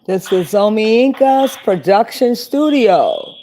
This is Omi Inca's production studio.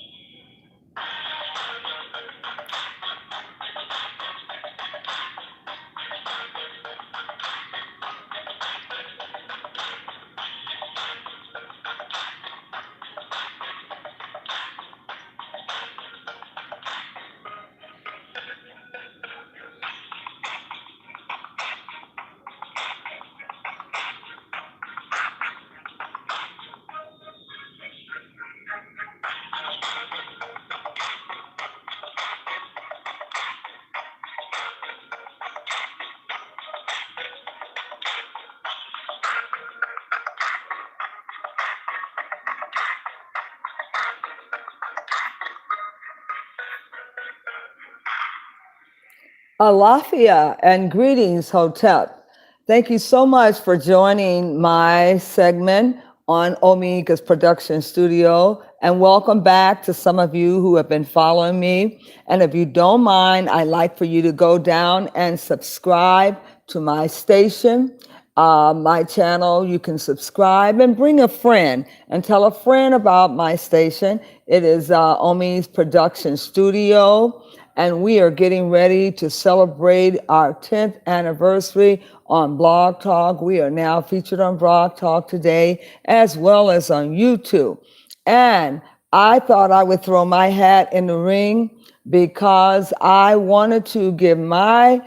Alafia and greetings, Hotep. Thank you so much for joining my segment on Omika's production studio. And welcome back to some of you who have been following me. And if you don't mind, I'd like for you to go down and subscribe to my station, my channel. You can subscribe and bring a friend and tell a friend about my station. It is Omi's production studio. And we are getting ready to celebrate our 10th anniversary on Blog Talk. We are now featured on Blog Talk today, as well as on YouTube. And I thought I would throw my hat in the ring because I wanted to give my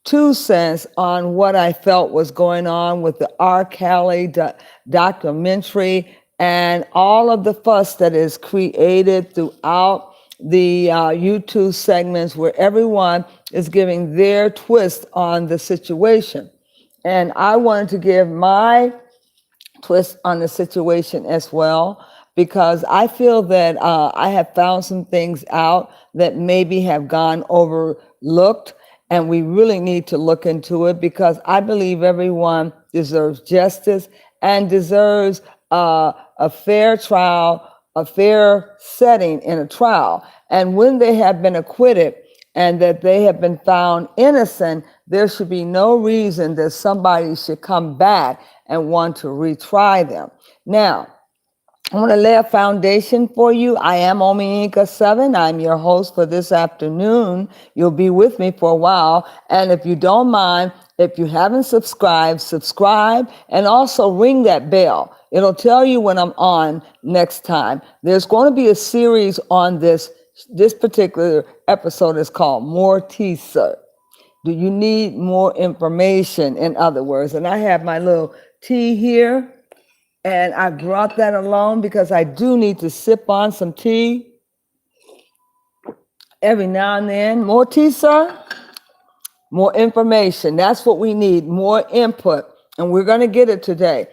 2 cents on what I felt was going on with the R. Kelly documentary and all of the fuss that is created throughout the YouTube segments where everyone is giving their twist on the situation. And I wanted to give my twist on the situation as well, because I feel that I have found some things out that maybe have gone overlooked, and we really need to look into it because I believe everyone deserves justice and deserves a fair trial, a fair setting in a trial. And when they have been acquitted and that they have been found innocent, there should be no reason that somebody should come back and want to retry them. Now, I want to lay a foundation for you. I am Omi Inca 7. I'm your host for this afternoon. You'll be with me for a while. And if you don't mind, if you haven't subscribed, subscribe and also ring that bell. It'll tell you when I'm on next time. There's going to be a series on this. This particular episode is called More Tea, Sir. Do you need more information, in other words? And I have my little tea here. And I brought that along because I do need to sip on some tea every now and then. More tea, sir? More information. That's what we need, more input. And we're going to get it today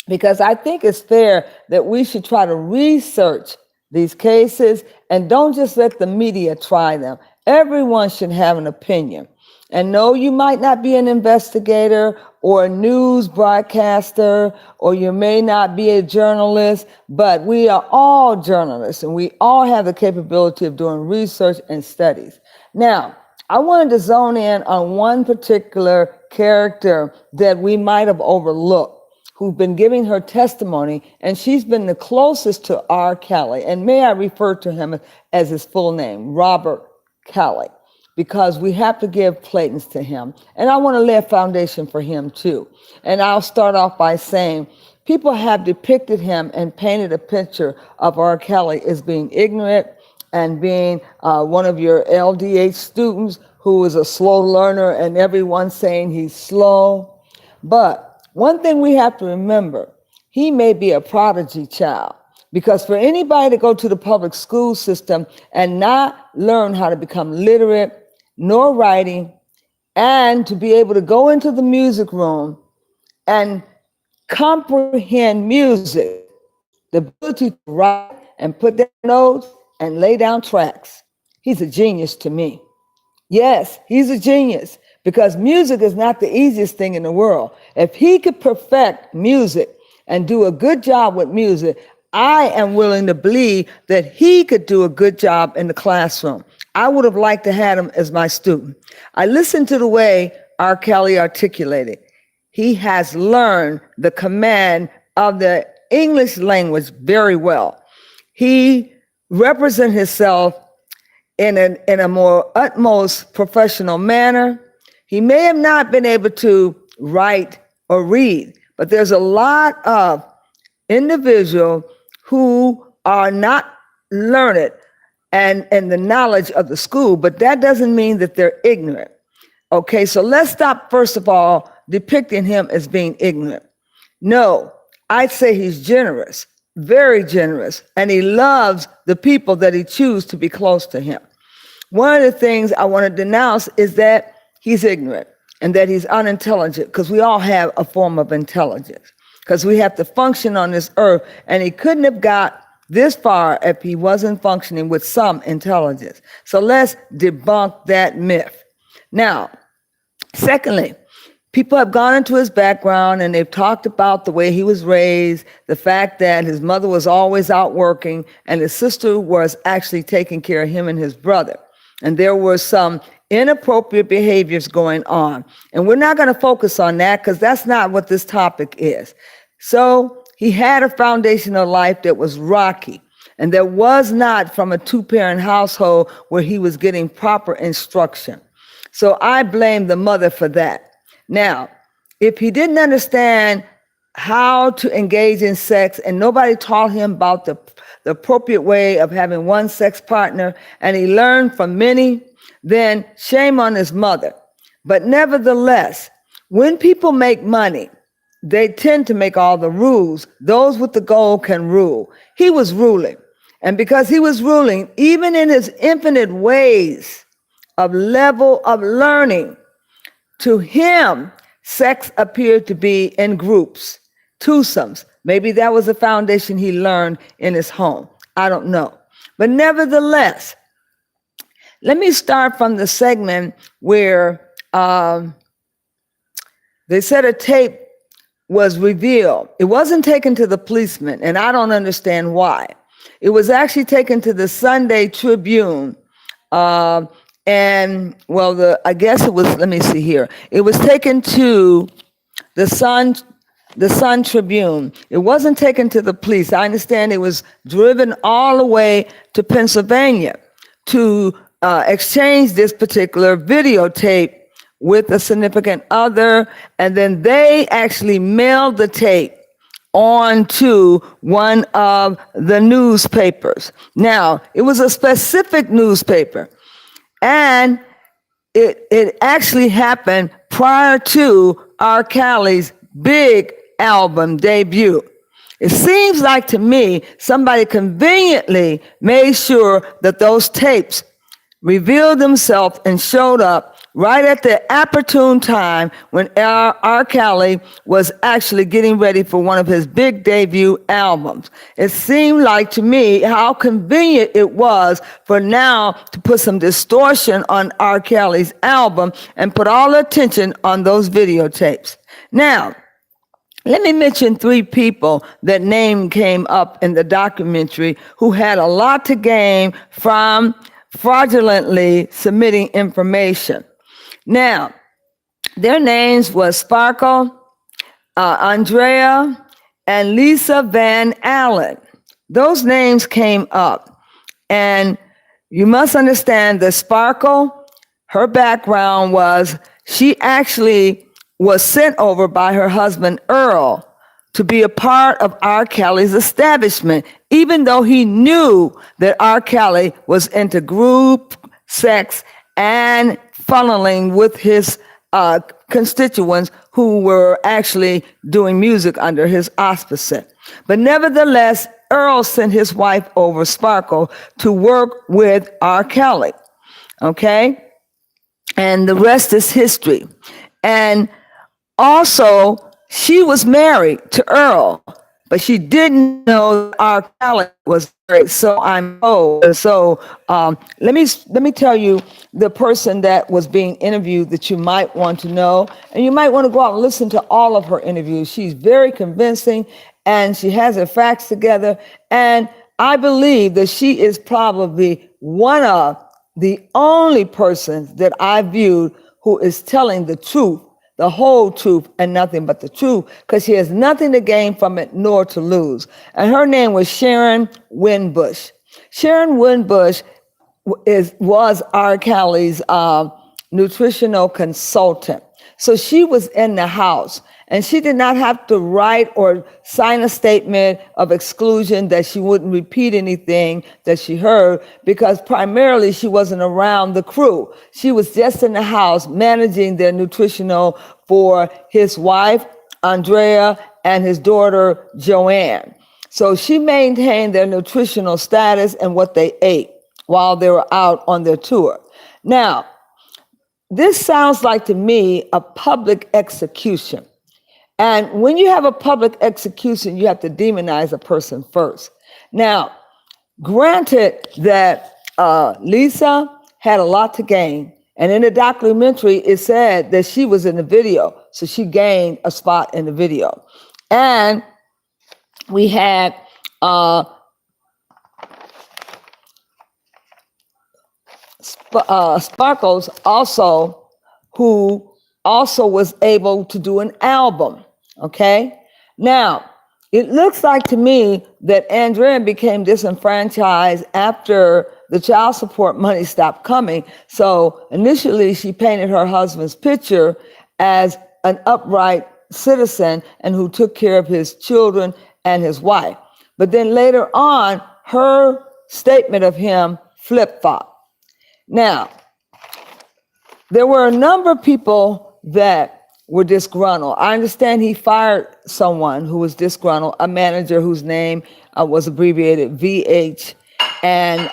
because I think it's fair that we should try to research these cases and don't just let the media try them. Everyone should have an opinion. And no, you might not be an investigator or a news broadcaster, or you may not be a journalist, but we are all journalists and we all have the capability of doing research and studies. Now, I wanted to zone in on one particular character that we might have overlooked, who's been giving her testimony, and she's been the closest to R. Kelly. And may I refer to him as his full name, Robert Kelly, because we have to give platings to him. And I want to lay a foundation for him too. And I'll start off by saying, people have depicted him and painted a picture of R. Kelly as being ignorant and being one of your LDH students who is a slow learner, and everyone's saying he's slow. But one thing we have to remember, he may be a prodigy child. Because for anybody to go to the public school system and not learn how to become literate, nor writing, and to be able to go into the music room and comprehend music, the ability to write and put down notes and lay down tracks, he's a genius to me. Yes, he's a genius because music is not the easiest thing in the world. If he could perfect music and do a good job with music, I am willing to believe that he could do a good job in the classroom. I would have liked to have him as my student. I listened to the way R. Kelly articulated. He has learned the command of the English language very well. He represented himself in a more utmost professional manner. He may have not been able to write or read, but there's a lot of individuals who are not learned and the knowledge of the school, but that doesn't mean that they're ignorant. Okay, so let's stop, first of all, depicting him as being ignorant. No, I'd say he's generous, very generous, and he loves the people that he chooses to be close to him. One of the things I want to denounce is that he's ignorant and that he's unintelligent, because we all have a form of intelligence, because we have to function on this earth, and he couldn't have got this far if he wasn't functioning with some intelligence. So let's debunk that myth. Now, secondly, people have gone into his background and they've talked about the way he was raised, the fact that his mother was always out working and his sister was actually taking care of him and his brother. And there were some inappropriate behaviors going on. And we're not going to focus on that because that's not what this topic is. So he had a foundational life that was rocky, and that was not from a two-parent household where he was getting proper instruction. So I blame the mother for that. Now, if he didn't understand how to engage in sex and nobody taught him about the appropriate way of having one sex partner, and he learned from many, then shame on his mother. But nevertheless, when people make money, they tend to make all the rules. Those with the gold can rule. He was ruling. And because he was ruling, even in his infinite ways of level of learning, to him, sex appeared to be in groups, twosomes. Maybe that was a foundation he learned in his home. I don't know. But nevertheless, let me start from the segment where they said a tape was revealed. It wasn't taken to the policeman, and I don't understand why. It was actually taken to the Sunday Tribune. And well, I guess it was, let me see here. It was taken to the Sun Tribune. It wasn't taken to the police. I understand it was driven all the way to Pennsylvania to exchange this particular videotape with a significant other, and then they actually mailed the tape on to one of the newspapers. Now, it was a specific newspaper, and it actually happened prior to R. Kelly's big album debut. It seems like to me somebody conveniently made sure that those tapes revealed themselves and showed up right at the opportune time when R. Kelly was actually getting ready for one of his big debut albums. It seemed like to me how convenient it was for now to put some distortion on R. Kelly's album and put all the attention on those videotapes. Now, let me mention 3 people that name came up in the documentary who had a lot to gain from fraudulently submitting information. Now, their names was Sparkle, Andrea, and Lisa Van Allen. Those names came up. And you must understand that Sparkle, her background was she actually was sent over by her husband, Earl, to be a part of R. Kelly's establishment, even though he knew that R. Kelly was into group sex and funneling with his constituents who were actually doing music under his auspices. But nevertheless, Earl sent his wife over, Sparkle, to work with R. Kelly, okay? And the rest is history. And also, she was married to Earl, but she didn't know R. Kelly was married. So I'm told. So let me tell you the person that was being interviewed that you might want to know, and you might want to go out and listen to all of her interviews. She's very convincing, and she has her facts together. And I believe that she is probably one of the only persons that I viewed who is telling the truth. the whole truth and nothing but the truth, because she has nothing to gain from it nor to lose. And her name was Sharon Winbush. Sharon Winbush was R. Kelly's nutritional consultant. So she was in the house, and she did not have to write or sign a statement of exclusion that she wouldn't repeat anything that she heard, because primarily she wasn't around the crew. She was just in the house managing their nutritional for his wife, Andrea, and his daughter, Joanne. So she maintained their nutritional status and what they ate while they were out on their tour. Now, this sounds like to me a public execution. And when you have a public execution, you have to demonize a person first. Now, granted that Lisa had a lot to gain. And in the documentary, it said that she was in the video. So she gained a spot in the video. And we had Sparkles also, who also was able to do an album, okay? Now, it looks like to me that Andrea became disenfranchised after the child support money stopped coming. So initially she painted her husband's picture as an upright citizen and who took care of his children and his wife. But then later on, her statement of him flip-flopped. Now, there were a number of people that were disgruntled. I understand he fired someone who was disgruntled, a manager whose name was abbreviated VH. And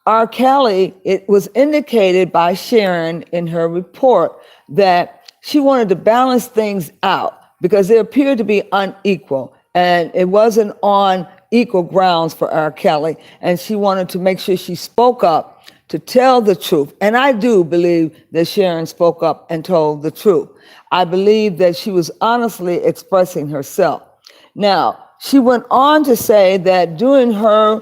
R. Kelly, it was indicated by Sharon in her report that she wanted to balance things out because they appeared to be unequal. And it wasn't on equal grounds for R. Kelly, and she wanted to make sure she spoke up to tell the truth. And I do believe that Sharon spoke up and told the truth. I believe that she was honestly expressing herself. Now, she went on to say that during her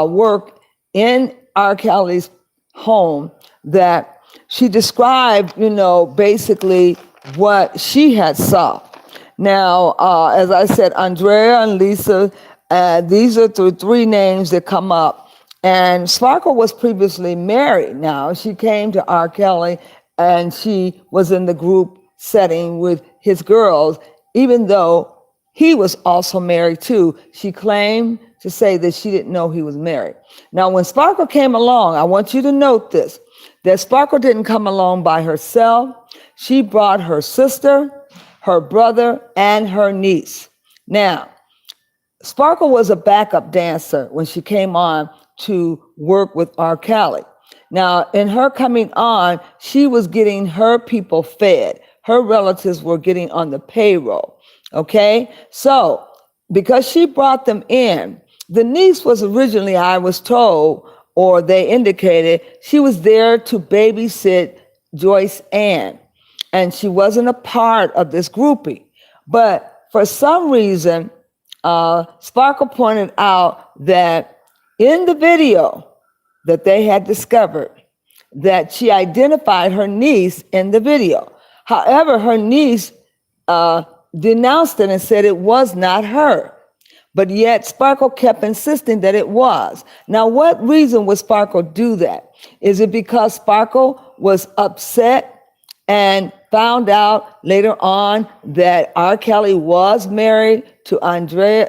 work in R. Kelly's home, that she described, basically what she had saw. Now, as I said, Andrea and Lisa, these are the three names that come up. And Sparkle was previously married. Now, she came to R. Kelly and she was in the group setting with his girls, even though he was also married too. She claimed to say that she didn't know he was married. Now, when Sparkle came along, I want you to note this, that Sparkle didn't come along by herself. She brought her sister, her brother, and her niece. Now, Sparkle was a backup dancer when she came on to work with R. Kelly. Now, in her coming on, she was getting her people fed. Her relatives were getting on the payroll, okay? So, because she brought them in, the niece was originally, I was told, or they indicated, she was there to babysit Joyce Ann, and she wasn't a part of this groupie. But for some reason, Sparkle pointed out that in the video that they had discovered, that she identified her niece in the video. However, her niece denounced it and said it was not her. But yet Sparkle kept insisting that it was. Now, what reason would Sparkle do that? Is it because Sparkle was upset and found out later on that R. Kelly was married to Andrea,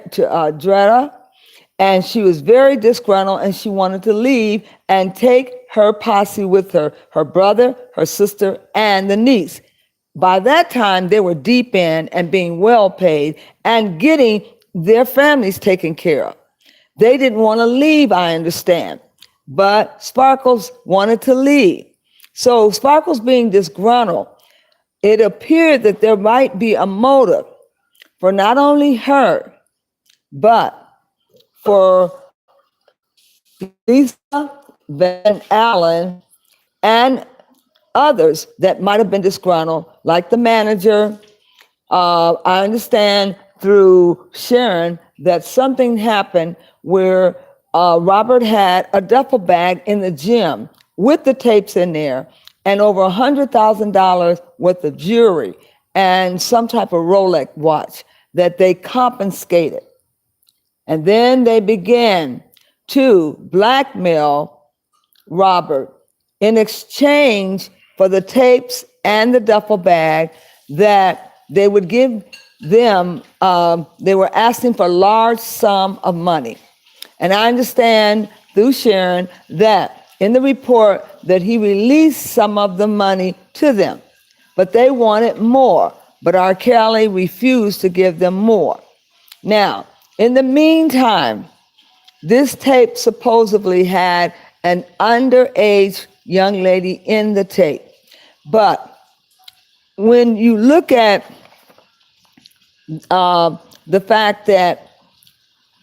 and she was very disgruntled and she wanted to leave and take her posse with her, her brother, her sister, and the niece. By that time, they were deep in and being well paid and getting their families taken care of. They didn't want to leave, I understand, but Sparkles wanted to leave. So Sparkles being disgruntled, it appeared that there might be a motive for not only her, but for Lisa Van Allen and others that might have been disgruntled, like the manager. I understand through Sharon that something happened where Robert had a duffel bag in the gym with the tapes in there, and over $100,000 worth of jewelry and some type of Rolex watch that they confiscated. And then they began to blackmail Robert in exchange for the tapes and the duffel bag that they would give them. They were asking for a large sum of money. And I understand through Sharon that in the report that he released some of the money to them, but they wanted more. But R. Kelly refused to give them more. Now, in the meantime, this tape supposedly had an underage young lady in the tape. But when you look at the fact that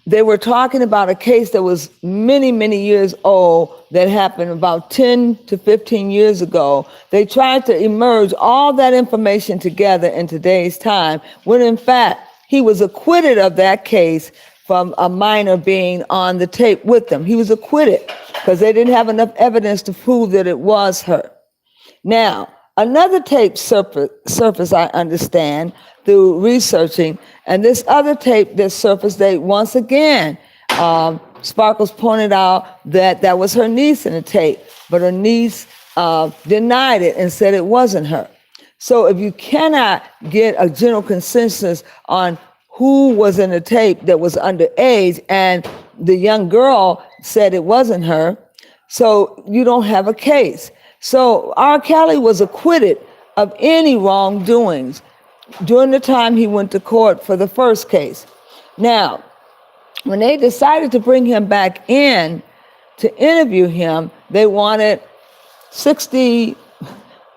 they were talking about a case that was many, many years old that happened about 10 to 15 years ago, they tried to emerge all that information together in today's time, when in fact, he was acquitted of that case from a minor being on the tape with them. He was acquitted because they didn't have enough evidence to prove that it was her. Now, another tape surfaced, I understand, through researching, and this other tape that surfaced, they once again, Sparkles pointed out that that was her niece in the tape, but her niece denied it and said it wasn't her. So if you cannot get a general consensus on who was in the tape that was underage, and the young girl said it wasn't her, so you don't have a case. So R. Kelly was acquitted of any wrongdoings during the time he went to court for the first case. Now, when they decided to bring him back in to interview him, they wanted $60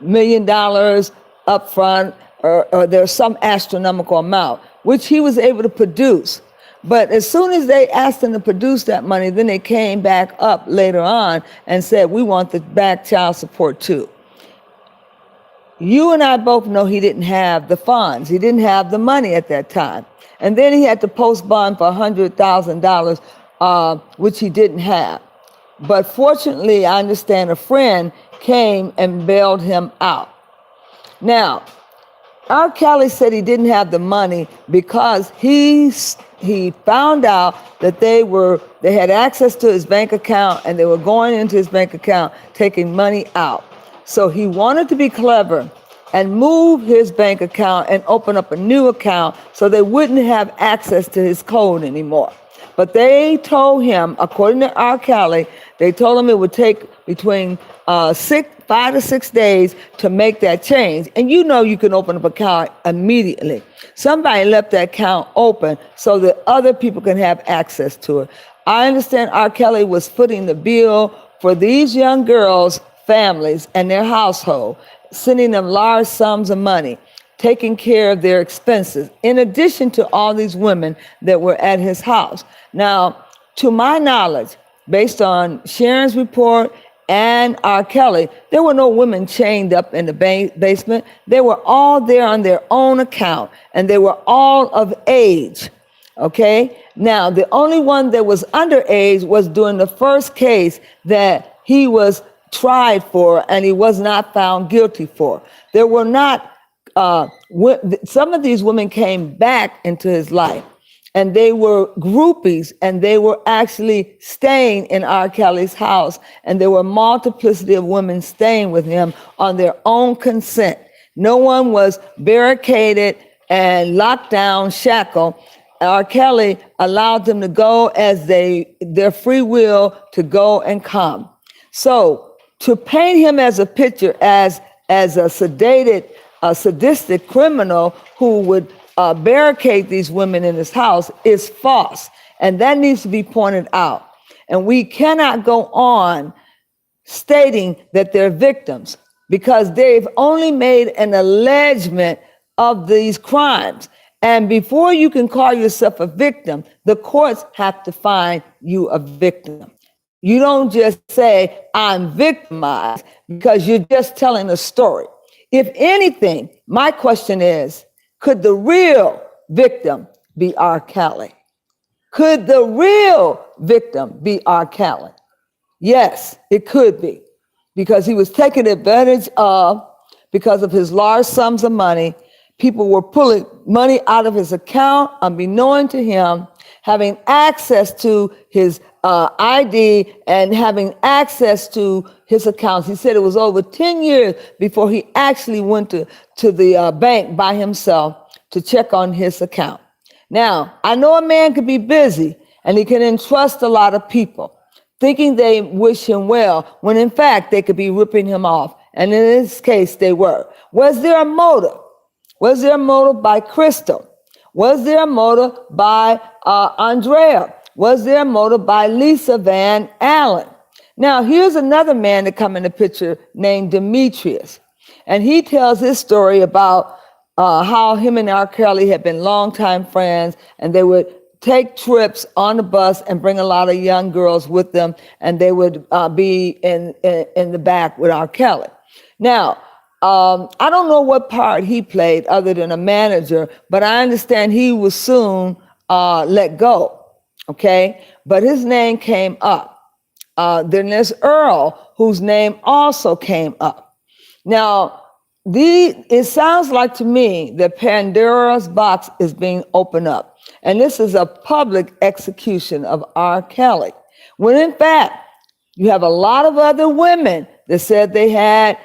million up front, or there's some astronomical amount, which he was able to produce. But as soon as they asked him to produce that money, then they came back up later on and said, we want the back child support too. You and I both know he didn't have the funds. He didn't have the money at that time. And then he had to post bond for $100,000, which he didn't have. But fortunately, I understand a friend came and bailed him out. Now, R. Kelly said he didn't have the money because he found out that they had access to his bank account, and they were going into his bank account, taking money out. So he wanted to be clever and move his bank account and open up a new account so they wouldn't have access to his code anymore. But they told him, according to R. Kelly, they told him it would take between 5 to 6 days to make that change. And you know you can open up an account immediately. Somebody left that account open so that other people can have access to it. I understand R. Kelly was footing the bill for these young girls' families and their household, sending them large sums of money, taking care of their expenses, in addition to all these women that were at his house. Now, to my knowledge, based on Sharon's report and R. Kelly, there were no women chained up in the basement. They were all there on their own account, and they were all of age, okay? Now, the only one that was underage was during the first case that he was tried for and he was not found guilty for. There were not, some of these women came back into his life, and they were groupies, and they were actually staying in R. Kelly's house, and there were multiplicity of women staying with him on their own consent. No one was barricaded and locked down, shackled. R. Kelly allowed them to go as their free will to go and come. So to paint him as a picture as a sadistic criminal who would barricade these women in his house is false. And that needs to be pointed out. And we cannot go on stating that they're victims, because they've only made an allegement of these crimes. And before you can call yourself a victim, the courts have to find you a victim. You don't just say, I'm victimized, because you're just telling a story. If anything, my question is, could the real victim be R. Kelly? Could the real victim be R. Kelly? Yes, it could be. because he was taken advantage of because of his large sums of money. People were pulling money out of his account unbeknown to him, having access to his ID and having access to his accounts. He said it was over 10 years before he actually went to the bank by himself to check on his account. Now, I know a man can be busy and he can entrust a lot of people, thinking they wish him well, when in fact they could be ripping him off. And in this case, they were. Was there a motive? Was there a motive by Crystal? Was there a motive by Andrea? Was there a motive by Lisa Van Allen? Now, here's another man that come in the picture named Demetrius. And he tells his story about how him and R. Kelly had been longtime friends, and they would take trips on the bus and bring a lot of young girls with them, and they would be in the back with R. Kelly. Now, I don't know what part he played other than a manager, but I understand he was soon let go, okay? But his name came up. Then there's Earl, whose name also came up. Now, it sounds like to me that Pandora's box is being opened up. And this is a public execution of R. Kelly. When in fact, you have a lot of other women that said they had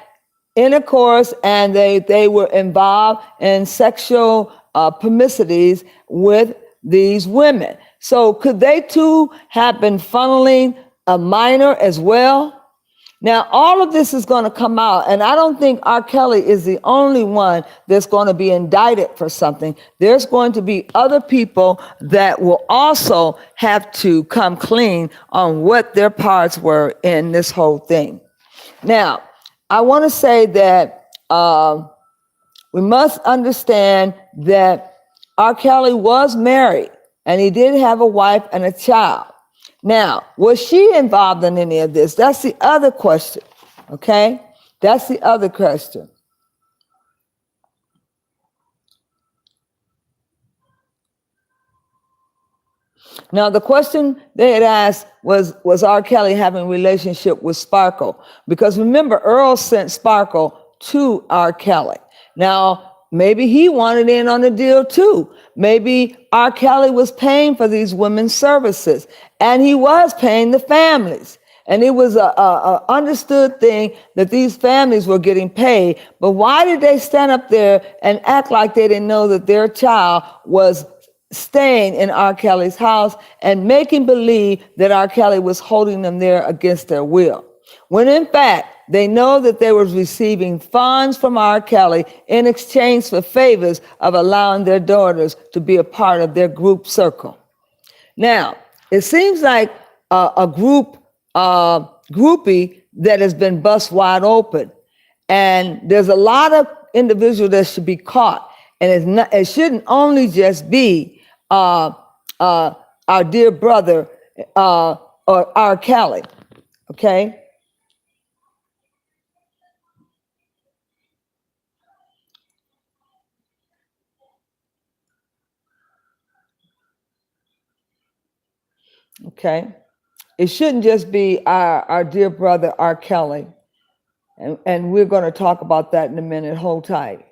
intercourse and they were involved in sexual promisities with these women. So could they too have been funneling a minor as well? Now, all of this is going to come out, and I don't think R. Kelly is the only one that's going to be indicted for something. There's going to be other people that will also have to come clean on what their parts were in this whole thing. Now, I want to say that we must understand that R. Kelly was married, and he did have a wife and a child. Now, was she involved in any of this? That's the other question, okay? That's the other question. Now, the question they had asked was R. Kelly having a relationship with Sparkle? Because remember, Earl sent Sparkle to R. Kelly. Now, maybe he wanted in on the deal too. Maybe R. Kelly was paying for these women's services, and he was paying the families. And it was a understood thing that these families were getting paid. But why did they stand up there and act like they didn't know that their child was staying in R. Kelly's house and making believe that R. Kelly was holding them there against their will, when in fact they know that they were receiving funds from R. Kelly in exchange for favors of allowing their daughters to be a part of their group circle? Now, it seems like a groupie that has been bust wide open, and there's a lot of individuals that should be caught, and it shouldn't only just be our dear brother or R. Kelly, okay? Okay, it shouldn't just be our dear brother R. Kelly, and we're going to talk about that in a minute. Hold tight.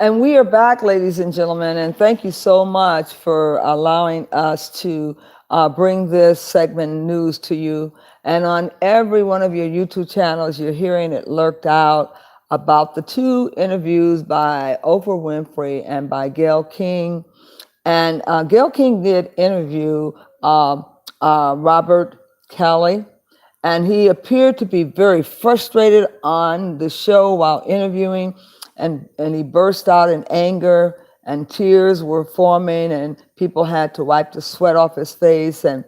And we are back, ladies and gentlemen, and thank you so much for allowing us to bring this segment news to you. And on every one of your YouTube channels, you're hearing it lurked out about the two interviews by Oprah Winfrey and by Gayle King. And Gayle King did interview Robert Kelly, and he appeared to be very frustrated on the show while interviewing, and he burst out in anger, and tears were forming, and people had to wipe the sweat off his face, and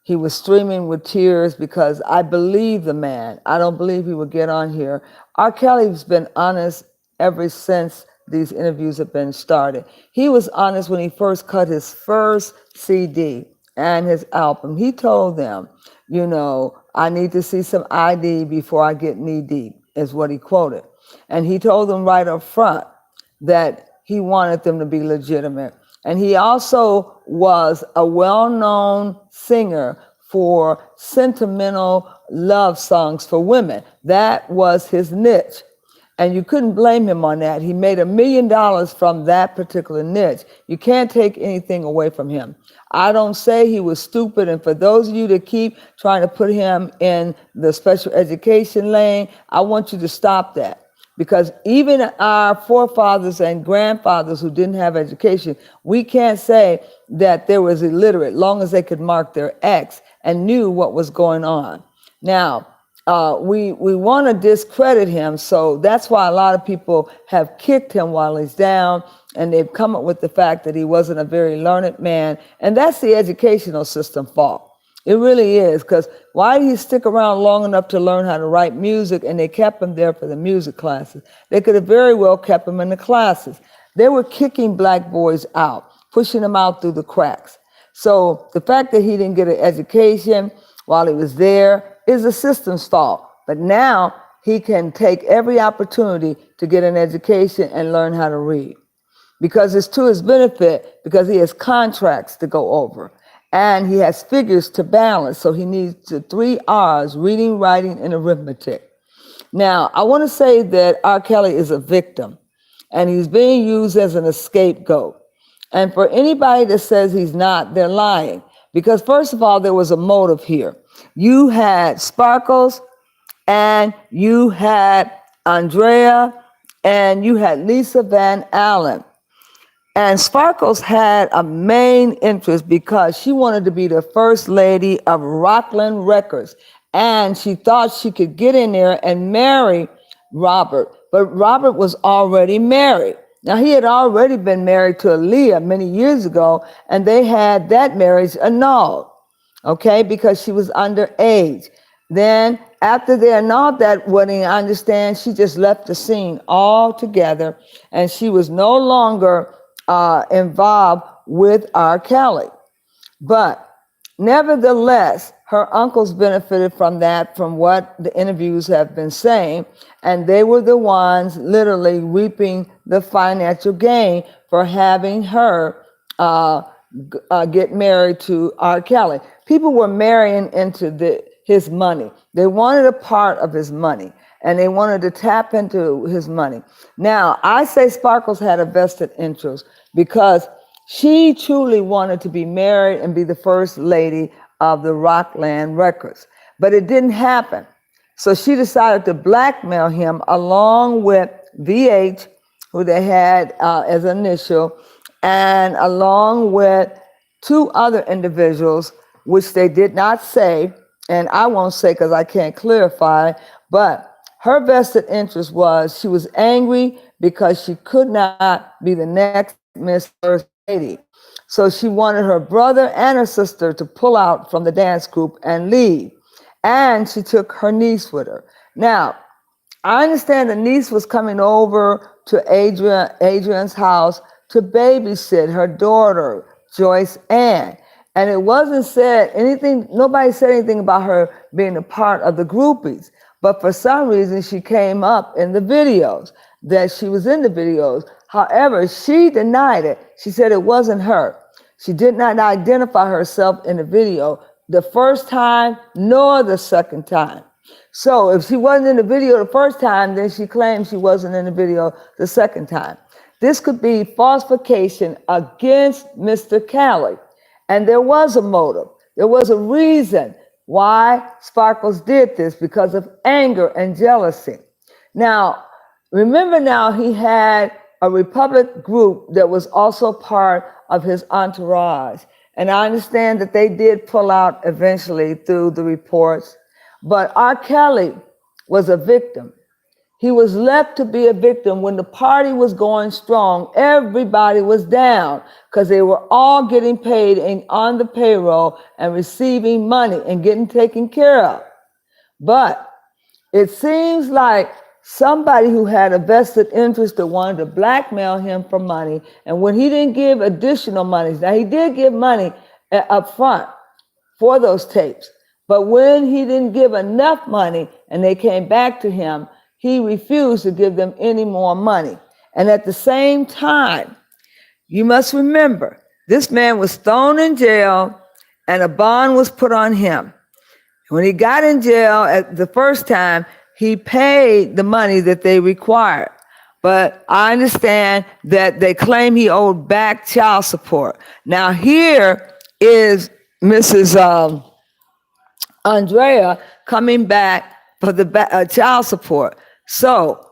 he was streaming with tears because I believe the man. I don't believe he would get on here. R. Kelly's been honest ever since these interviews have been started. He was honest when he first cut his first CD and his album. He told them, you know, I need to see some ID before I get knee deep, is what he quoted. And he told them right up front that he wanted them to be legitimate. And he also was a well-known singer for sentimental love songs for women. That was his niche. And you couldn't blame him on that. He made $1 million from that particular niche. You can't take anything away from him. I don't say he was stupid. And for those of you that keep trying to put him in the special education lane, I want you to stop that. Because even our forefathers and grandfathers who didn't have education, we can't say that they was illiterate, long as they could mark their X and knew what was going on. Now, we want to discredit him, so that's why a lot of people have kicked him while he's down, and they've come up with the fact that he wasn't a very learned man, and that's the educational system fault. It really is, because why did he stick around long enough to learn how to write music, and they kept him there for the music classes? They could have very well kept him in the classes. They were kicking black boys out, pushing them out through the cracks. So the fact that he didn't get an education while he was there is the system's fault. But now he can take every opportunity to get an education and learn how to read, because it's to his benefit, because he has contracts to go over. And he has figures to balance, so he needs the 3 R's, reading, writing, and arithmetic. Now, I want to say that R. Kelly is a victim, and he's being used as an scapegoat. And for anybody that says he's not, they're lying. Because first of all, there was a motive here. You had Sparkles, and you had Andrea, and you had Lisa Van Allen. And Sparkles had a main interest because she wanted to be the first lady of Rockland Records. And she thought she could get in there and marry Robert. But Robert was already married. Now, he had already been married to Aaliyah many years ago, and they had that marriage annulled, okay, because she was underage. Then, after they annulled that wedding, I understand she just left the scene altogether, and she was no longer involved with R. Kelly. But nevertheless, her uncles benefited from that, from what the interviews have been saying, and they were the ones literally reaping the financial gain for having her get married to R. Kelly. People were marrying into his money. They wanted a part of his money, and they wanted to tap into his money. Now, I say Sparkles had a vested interest because she truly wanted to be married and be the first lady of the Rockland Records. But it didn't happen. So she decided to blackmail him along with VH, who they had as initial, and along with 2 other individuals, which they did not say, and I won't say because I can't clarify, but her vested interest was she was angry because she could not be the next Miss First Lady. So she wanted her brother and her sister to pull out from the dance group and leave. And she took her niece with her. Now, I understand the niece was coming over to Adrian's house to babysit her daughter, Joyce Ann. And it wasn't said anything, nobody said anything about her being a part of the groupies. But for some reason, she came up in the videos, that she was in the videos. However, she denied it. She said it wasn't her. She did not identify herself in the video the first time nor the second time. So if she wasn't in the video the first time, then she claims she wasn't in the video the second time. This could be falsification against Mr. Cali. And there was a motive. There was a reason why Sparkles did this, because of anger and jealousy. Now, remember now, he had a Republic group that was also part of his entourage. And I understand that they did pull out eventually through the reports. But R. Kelly was a victim. He was left to be a victim. When the party was going strong, everybody was down because they were all getting paid and on the payroll and receiving money and getting taken care of. But it seems like somebody who had a vested interest that wanted to blackmail him for money. And when he didn't give additional money, now he did give money up front for those tapes. But when he didn't give enough money and they came back to him, he refused to give them any more money. And at the same time, you must remember, this man was thrown in jail and a bond was put on him. When he got in jail at the first time, he paid the money that they required. But I understand that they claim he owed back child support. Now here is Mrs. Andrea coming back for the child support. So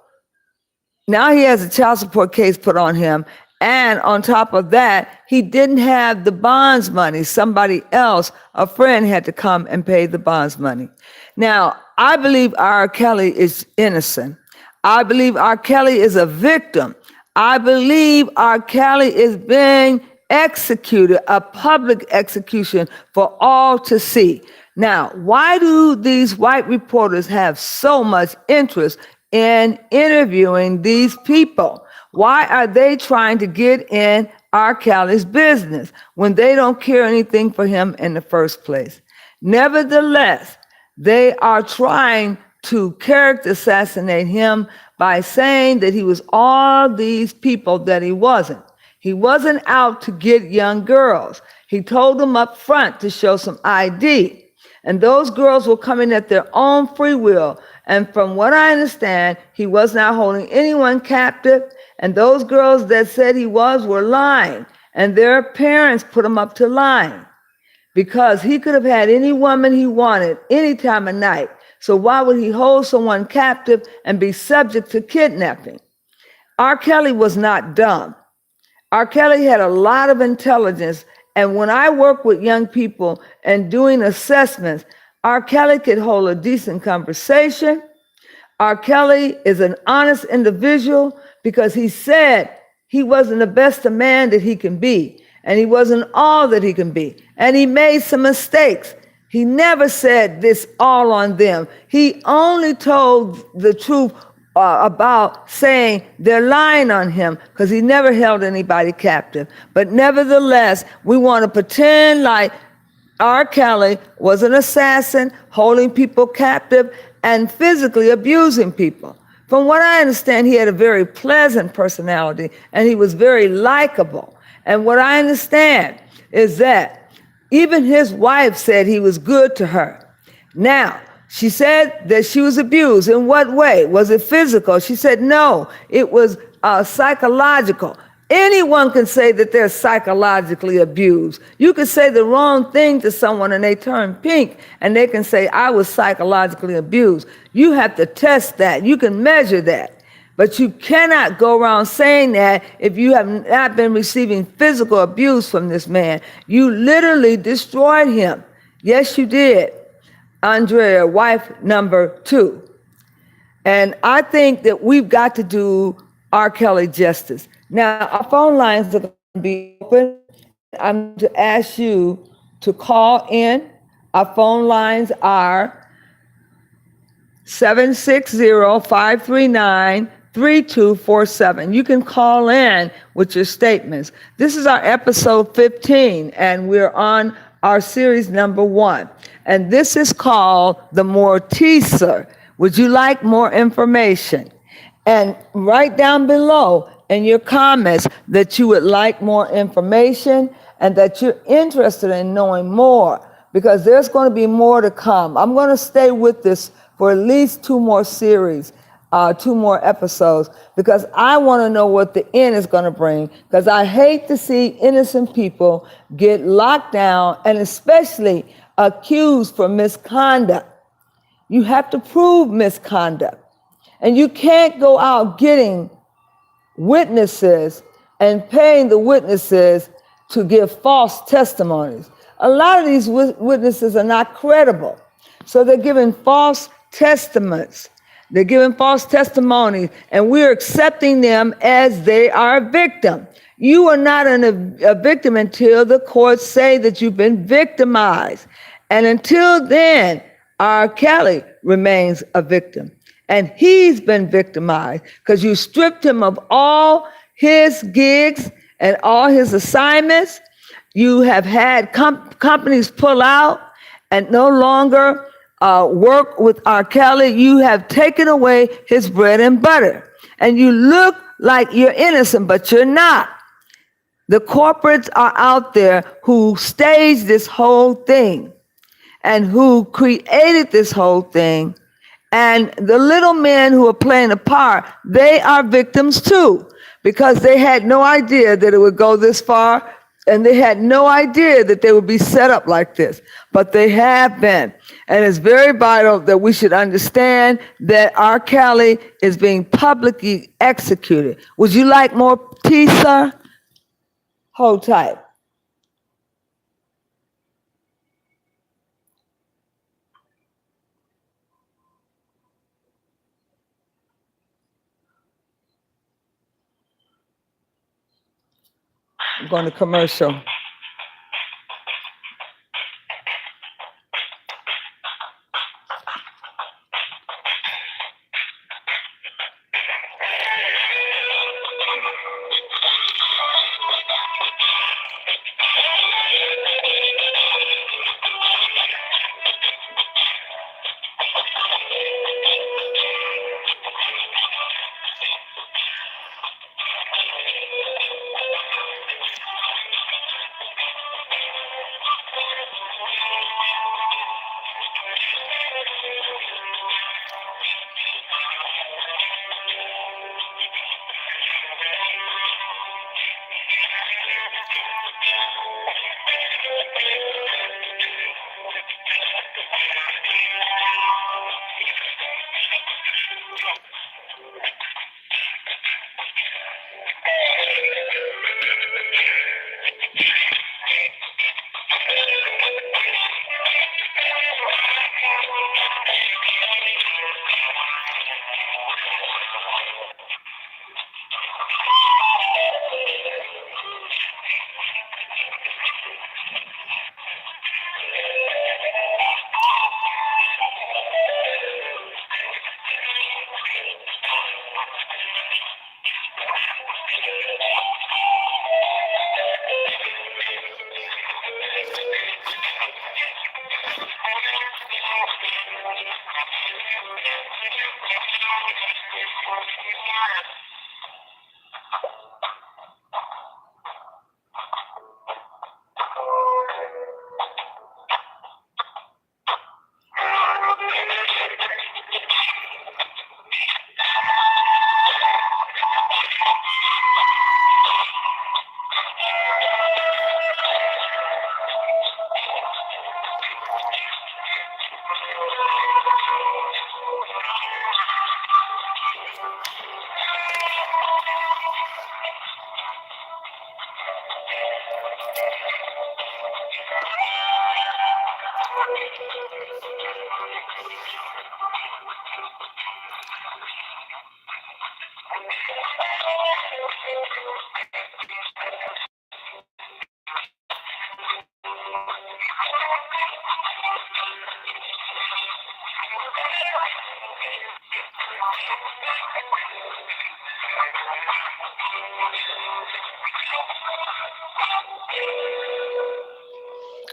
now he has a child support case put on him. And on top of that, he didn't have the bonds money. Somebody else, a friend, had to come and pay the bonds money. Now, I believe R. Kelly is innocent. I believe R. Kelly is a victim. I believe R. Kelly is being executed, a public execution for all to see. Now, why do these white reporters have so much interest in interviewing these people? Why are they trying to get in R. Kelly's business when they don't care anything for him in the first place? Nevertheless, they are trying to character assassinate him by saying that he was all these people that he wasn't. He wasn't out to get young girls. He told them up front to show some ID. And those girls were coming at their own free will. And from what I understand, he was not holding anyone captive. And those girls that said he was were lying. And their parents put him up to lying. Because he could have had any woman he wanted any time of night. So why would he hold someone captive and be subject to kidnapping? R. Kelly was not dumb. R. Kelly had a lot of intelligence. And when I work with young people and doing assessments, R. Kelly could hold a decent conversation. R. Kelly is an honest individual because he said he wasn't the best a man that he can be. And he wasn't all that he can be. And he made some mistakes. He never said this all on them. He only told the truth about saying they're lying on him because he never held anybody captive. But nevertheless, we want to pretend like R. Kelly was an assassin, holding people captive and physically abusing people. From what I understand, he had a very pleasant personality and he was very likable. And what I understand is that even his wife said he was good to her. Now, she said that she was abused. In what way? Was it physical? She said no, it was psychological. Anyone can say that they're psychologically abused. You could say the wrong thing to someone and they turn pink and they can say, I was psychologically abused. You have to test that. You can measure that. But you cannot go around saying that if you have not been receiving physical abuse from this man. You literally destroyed him. Yes, you did. Andrea, wife number 2. And I think that we've got to do R. Kelly justice. Now, our phone lines are going to be open. I'm going to ask you to call in. Our phone lines are 760-539-3247. You can call in with your statements. This is our episode 15, and we're on our series number 1. And this is called The Morticer. Would you like more information? And write down below in your comments that you would like more information and that you're interested in knowing more, because there's going to be more to come. I'm going to stay with this for at least 2 more series, 2 more episodes, because I want to know what the end is going to bring. Because I hate to see innocent people get locked down and especially accused for misconduct. You have to prove misconduct. And you can't go out getting witnesses and paying the witnesses to give false testimonies. A lot of these witnesses are not credible. So they're giving false testaments. They're giving false testimonies, and we're accepting them as they are a victim. You are not a victim until the courts say that you've been victimized. And until then, R. Kelly remains a victim. And he's been victimized because you stripped him of all his gigs and all his assignments. You have had companies pull out and no longer work with R. Kelly. You have taken away his bread and butter. And you look like you're innocent, but you're not. The corporates are out there who staged this whole thing and who created this whole thing. And the little men who are playing a part, they are victims too, because they had no idea that it would go this far, and they had no idea that they would be set up like this, but they have been. And it's very vital that we should understand that R. Kelly is being publicly executed. Would you like more tea, sir? Hold tight. I'm going to commercial.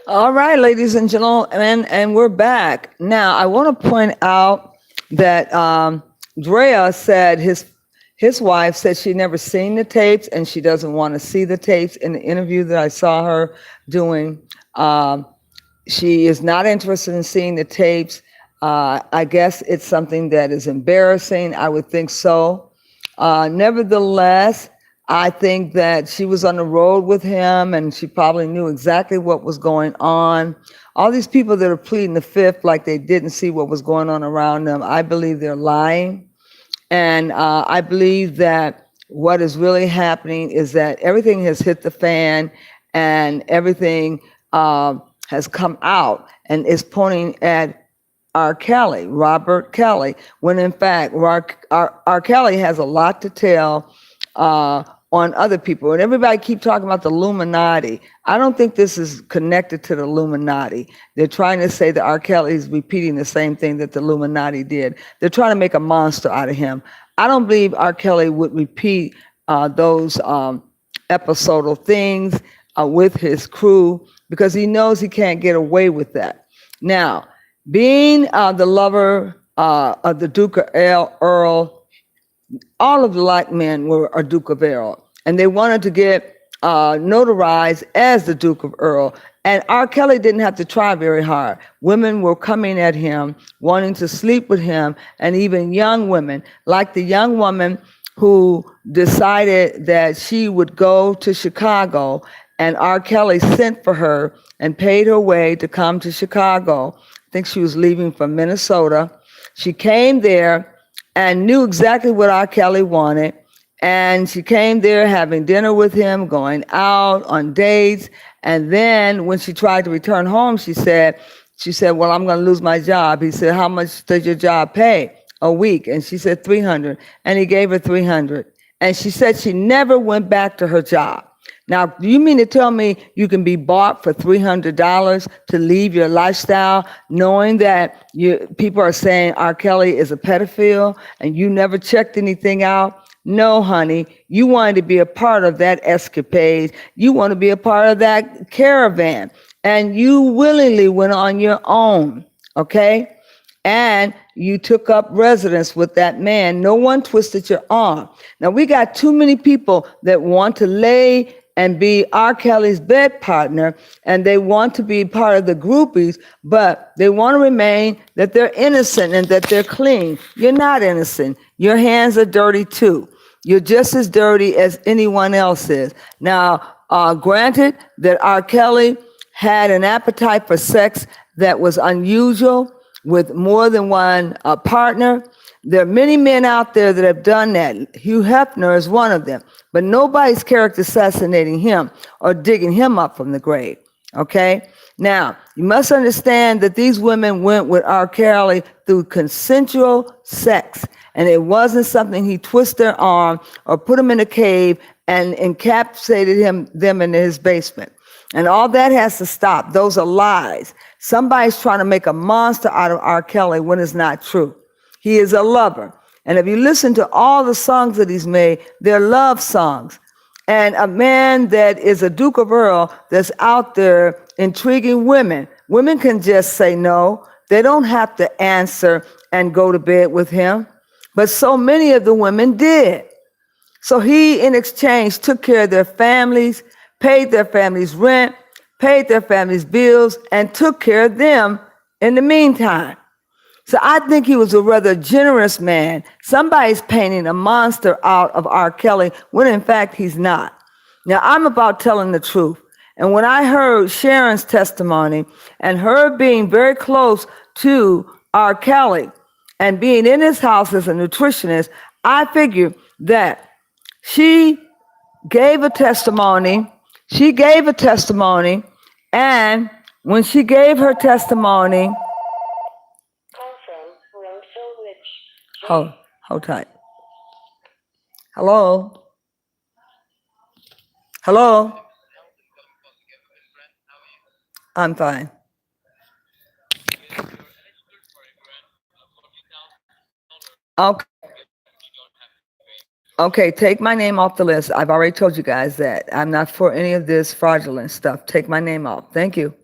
All right, ladies and gentlemen, and we're back. Now, I want to point out that Drea said his wife said she'd never seen the tapes and she doesn't want to see the tapes. In the interview that I saw her doing, she is not interested in seeing the tapes. I guess it's something that is embarrassing. I would think so. Nevertheless, I think that she was on the road with him and she probably knew exactly what was going on. All these people that are pleading the fifth like they didn't see what was going on around them, I believe they're lying. And I believe that what is really happening is that everything has hit the fan and everything has come out and is pointing at R. Kelly, Robert Kelly, when in fact R. Kelly has a lot to tell on other people. And everybody keep talking about the Illuminati. I don't think this is connected to the Illuminati. They're trying to say that R. Kelly is repeating the same thing that the Illuminati did. They're trying to make a monster out of him. I don't believe R. Kelly would repeat those episodal things with his crew because he knows he can't get away with that. Now, being the lover of the Duke of Earl, all of the black men were a Duke of Earl, and they wanted to get notarized as the Duke of Earl. And R. Kelly didn't have to try very hard. Women were coming at him, wanting to sleep with him, and even young women, like the young woman who decided that she would go to Chicago, and R. Kelly sent for her and paid her way to come to Chicago. I think she was leaving from Minnesota. She came there and knew exactly what R. Kelly wanted. And she came there having dinner with him, going out on dates. And then when she tried to return home, she said, well, I'm going to lose my job. He said, how much does your job pay a week? And she said, 300. And he gave her 300. And she said she never went back to her job. Now, do you mean to tell me you can be bought for $300 to leave your lifestyle, knowing that people are saying R. Kelly is a pedophile and you never checked anything out? No, honey, you wanted to be a part of that escapade. You want to be a part of that caravan, and you willingly went on your own, okay? And you took up residence with that man. No one twisted your arm. Now, we got too many people that want to lay and be R. Kelly's bed partner, and they want to be part of the groupies, but they want to remain that they're innocent and that they're clean. You're not innocent. Your hands are dirty too. You're just as dirty as anyone else is. Now, granted that R. Kelly had an appetite for sex that was unusual with more than one partner. There are many men out there that have done that. Hugh Hefner is one of them, but nobody's character assassinating him or digging him up from the grave, okay? Now, you must understand that these women went with R. Kelly through consensual sex, and it wasn't something he twisted their arm or put them in a cave and encapsulated them in his basement. And all that has to stop. Those are lies. Somebody's trying to make a monster out of R. Kelly when it's not true. He is a lover. And if you listen to all the songs that he's made, they're love songs. And a man that is a Duke of Earl that's out there intriguing women. Women can just say no. They don't have to answer and go to bed with him. But so many of the women did. So he, in exchange, took care of their families, paid their families' rent, paid their families' bills, and took care of them in the meantime. So I think he was a rather generous man. Somebody's painting a monster out of R. Kelly when in fact he's not. Now I'm about telling the truth. And when I heard Sharon's testimony and her being very close to R. Kelly and being in his house as a nutritionist, I figured that she gave a testimony. And when she gave her testimony, hold tight. Hello? Hello? I'm fine. Okay. Okay, take my name off the list. I've already told you guys that. I'm not for any of this fraudulent stuff. Take my name off. Thank you.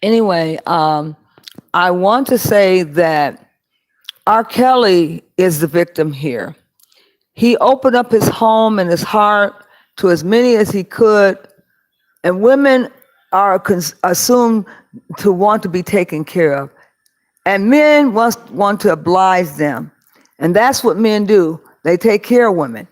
Anyway, I want to say that R. Kelly is the victim here. He opened up his home and his heart to as many as he could, and women are assumed to want to be taken care of. And men want to oblige them. And that's what men do. They take care of women.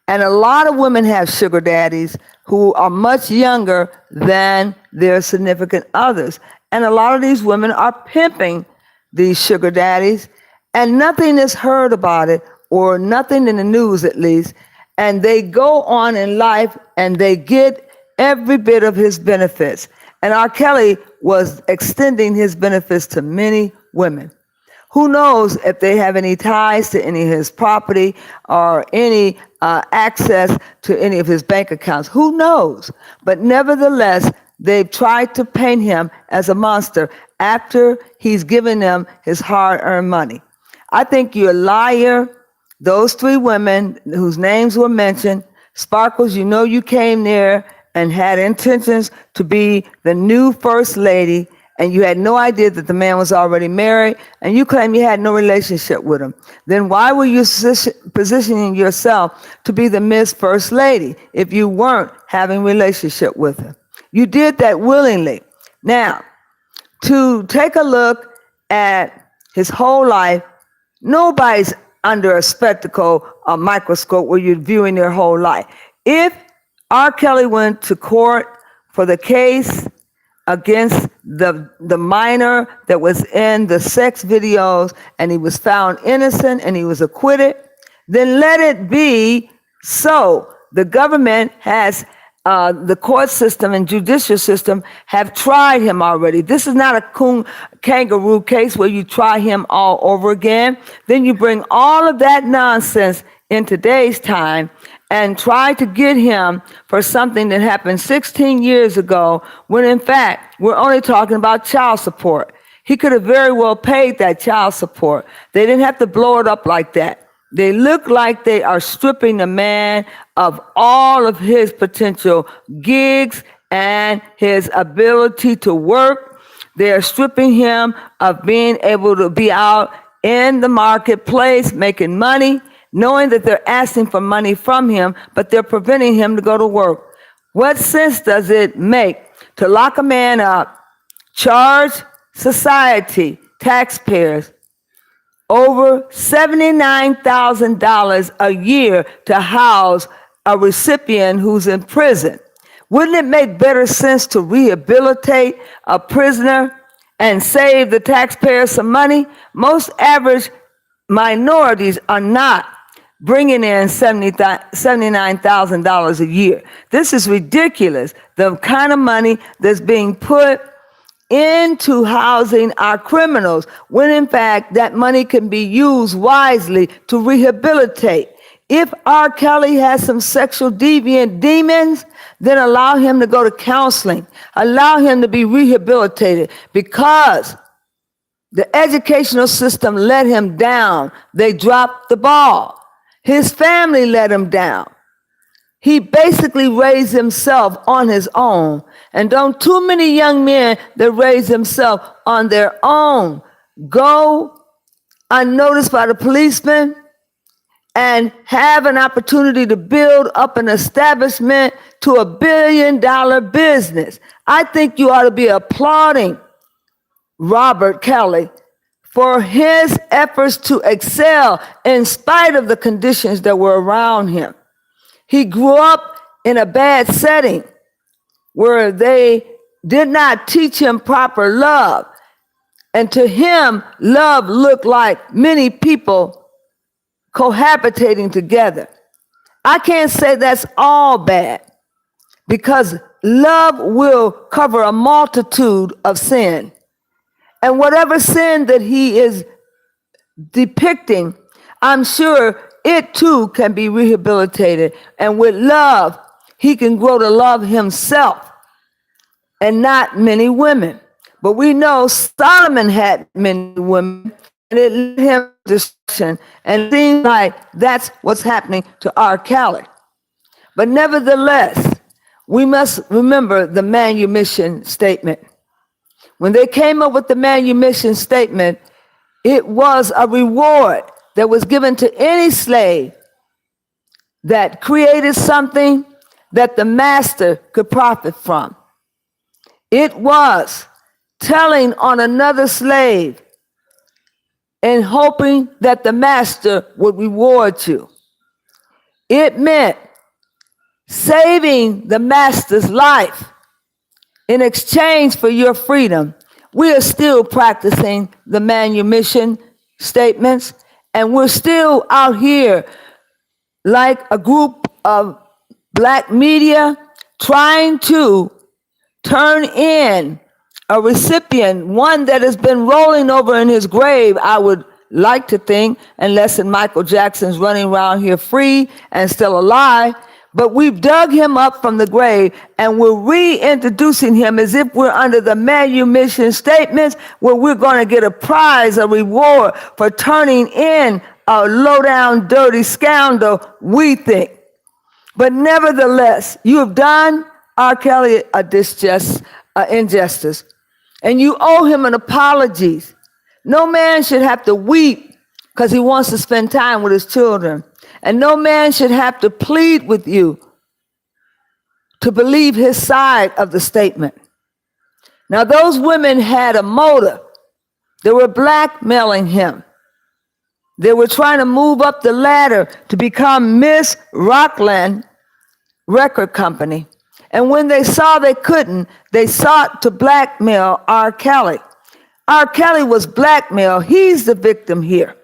And a lot of women have sugar daddies who are much younger than their significant others. And a lot of these women are pimping these sugar daddies, and nothing is heard about it, or nothing in the news at least. And they go on in life and they get every bit of his benefits. And R. Kelly was extending his benefits to many women. Who knows if they have any ties to any of his property or any access to any of his bank accounts? Who knows? But nevertheless, they've tried to paint him as a monster after he's given them his hard-earned money. I think you're a liar. Those three women whose names were mentioned, Sparkles, you know you came there and had intentions to be the new first lady, and you had no idea that the man was already married, and you claim you had no relationship with him. Then why were you positioning yourself to be the Miss First Lady if you weren't having a relationship with him? You did that willingly. Now, to take a look at his whole life, nobody's under a spectacle, a microscope where you're viewing their whole life. If R. Kelly went to court for the case against the minor that was in the sex videos, and he was found innocent and he was acquitted, then let it be so. The government has, the court system and judicial system have tried him already. This is not a kangaroo case where you try him all over again. Then you bring all of that nonsense in today's time and try to get him for something that happened 16 years ago, when in fact, we're only talking about child support. He could have very well paid that child support. They didn't have to blow it up like that. They look like they are stripping the man of all of his potential gigs and his ability to work. They are stripping him of being able to be out in the marketplace making money, knowing that they're asking for money from him, but they're preventing him to go to work. What sense does it make to lock a man up, charge society, taxpayers, over $79,000 a year to house a recipient who's in prison? Wouldn't it make better sense to rehabilitate a prisoner and save the taxpayers some money? Most average minorities are not bringing in $79,000 a year. This is ridiculous, the kind of money that's being put into housing our criminals, when in fact that money can be used wisely to rehabilitate. If R. Kelly has some sexual deviant demons, then allow him to go to counseling, allow him to be rehabilitated, because the educational system let him down. They dropped the ball. His family let him down. He basically raised himself on his own. And don't too many young men that raise themselves on their own go unnoticed by the policeman and have an opportunity to build up an establishment to $1 billion business. I think you ought to be applauding Robert Kelly for his efforts to excel in spite of the conditions that were around him. He grew up in a bad setting where they did not teach him proper love. And to him, love looked like many people cohabitating together. I can't say that's all bad, because love will cover a multitude of sin. And whatever sin that he is depicting, I'm sure it too can be rehabilitated. And with love, he can grow to love himself and not many women. But we know Solomon had many women, and it led him to destruction. And it seems like that's what's happening to R. Kelly. But nevertheless, we must remember the manumission statement. When they came up with the manumission statement, it was a reward that was given to any slave that created something that the master could profit from. It was telling on another slave and hoping that the master would reward you. It meant saving the master's life in exchange for your freedom. We are still practicing the manumission statements, and we're still out here like a group of black media trying to turn in a recipient, one that has been rolling over in his grave, I would like to think, unless Michael Jackson's running around here free and still alive. But we've dug him up from the grave, and we're reintroducing him as if we're under the manumission statements, where we're going to get a prize, a reward for turning in a low-down, dirty scoundrel, we think. But nevertheless, you have done R. Kelly a injustice, and you owe him an apology. No man should have to weep because he wants to spend time with his children. And no man should have to plead with you to believe his side of the statement. Now, those women had a motive. They were blackmailing him. They were trying to move up the ladder to become Miss Rockland Record Company. And when they saw they couldn't, they sought to blackmail R. Kelly. R. Kelly was blackmailed. He's the victim here.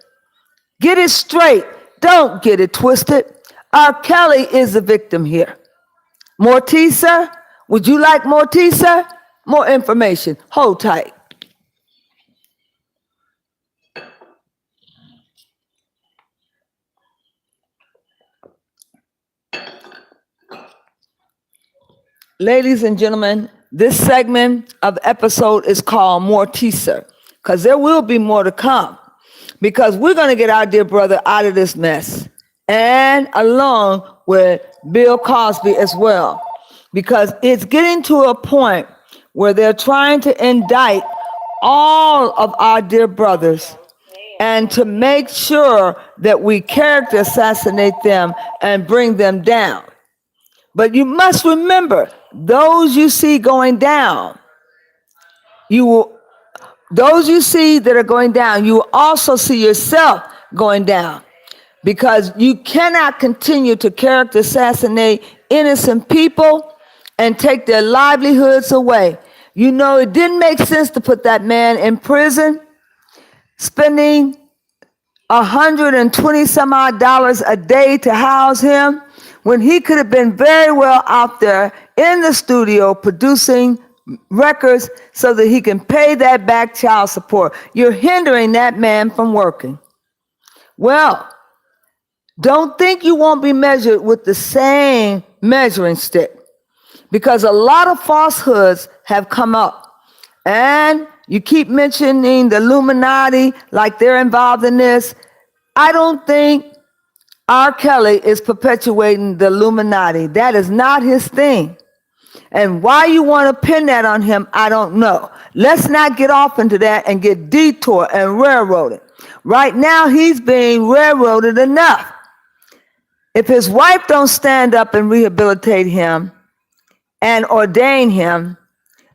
Get it straight. Don't get it twisted. R. Kelly is the victim here. Mortisa, would you like Mortisa? More information. Hold tight. Ladies and gentlemen, this segment of the episode is called Mortisa, because there will be more to come. Because we're going to get our dear brother out of this mess, and along with Bill Cosby as well, because it's getting to a point where they're trying to indict all of our dear brothers and to make sure that we character assassinate them and bring them down. But you must remember, those you see going down, those you see that are going down, you will also see yourself going down, because you cannot continue to character assassinate innocent people and take their livelihoods away. You know, it didn't make sense to put that man in prison, spending $120 some odd a day to house him, when he could have been very well out there in the studio producing records so that he can pay that back child support. You're hindering that man from working. Well, don't think you won't be measured with the same measuring stick, because a lot of falsehoods have come up, and you keep mentioning the Illuminati like they're involved in this. I don't think R. Kelly is perpetuating the Illuminati. That is not his thing. And why you want to pin that on him, I don't know. Let's not get off into that and get detoured and railroaded. Right now, he's being railroaded enough. If his wife don't stand up and rehabilitate him and ordain him,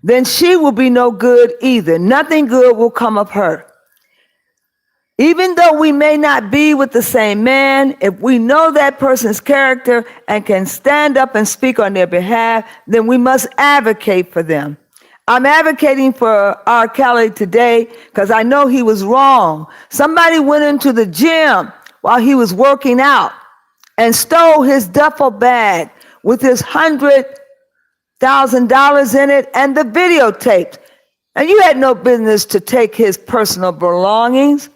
then she will be no good either. Nothing good will come of her. Even though we may not be with the same man, if we know that person's character and can stand up and speak on their behalf, then we must advocate for them. I'm advocating for R. Kelly today because I know he was wrong. Somebody went into the gym while he was working out and stole his duffel bag with his $100,000 in it and the videotape. And you had no business to take his personal belongings,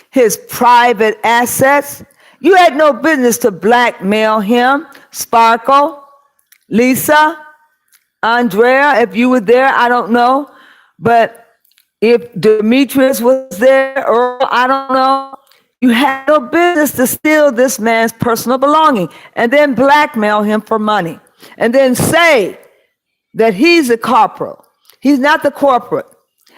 his private assets. You had no business to blackmail him. Sparkle, Lisa, Andrea, if you were there, I don't know. But if Demetrius was there, Earl, I don't know. You had no business to steal this man's personal belonging and then blackmail him for money and then say that he's a corporal. He's not the corporate,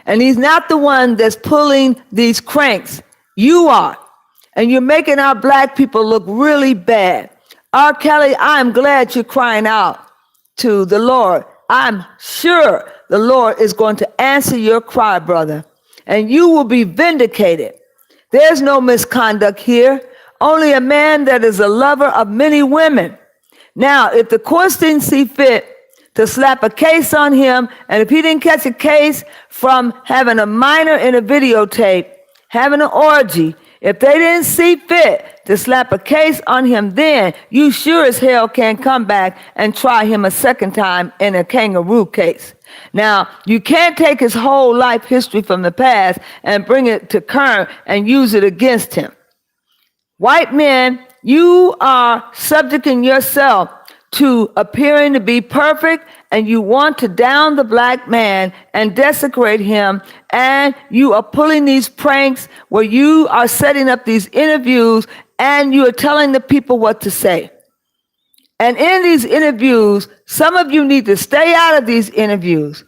and he's not the one that's pulling these cranks. You are, and you're making our black people look really bad. R. Kelly, I'm glad you're crying out to the Lord. I'm sure the Lord is going to answer your cry, brother, and you will be vindicated. There's no misconduct here, only a man that is a lover of many women. Now, if the courts didn't see fit to slap a case on him, and if he didn't catch a case from having a minor in a videotape, having an orgy, if they didn't see fit to slap a case on him, then you sure as hell can't come back and try him a second time in a kangaroo case. Now, you can't take his whole life history from the past and bring it to current and use it against him. White men, you are subjecting yourself to appearing to be perfect, and you want to down the black man and desecrate him, and you are pulling these pranks where you are setting up these interviews and you are telling the people what to say. And in these interviews, some of you need to stay out of these interviews.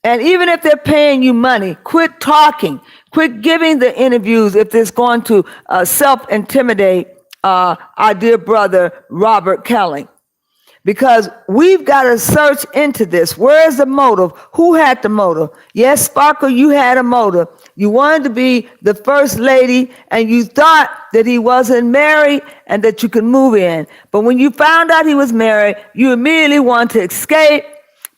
And even if they're paying you money, quit talking, quit giving the interviews if it's going to self-intimidate our dear brother, Robert Kelly. Because we've got to search into this. Where is the motive? Who had the motive? Yes, Sparkle, you had a motive. You wanted to be the first lady, and you thought that he wasn't married and that you could move in. But when you found out he was married, you immediately wanted to escape,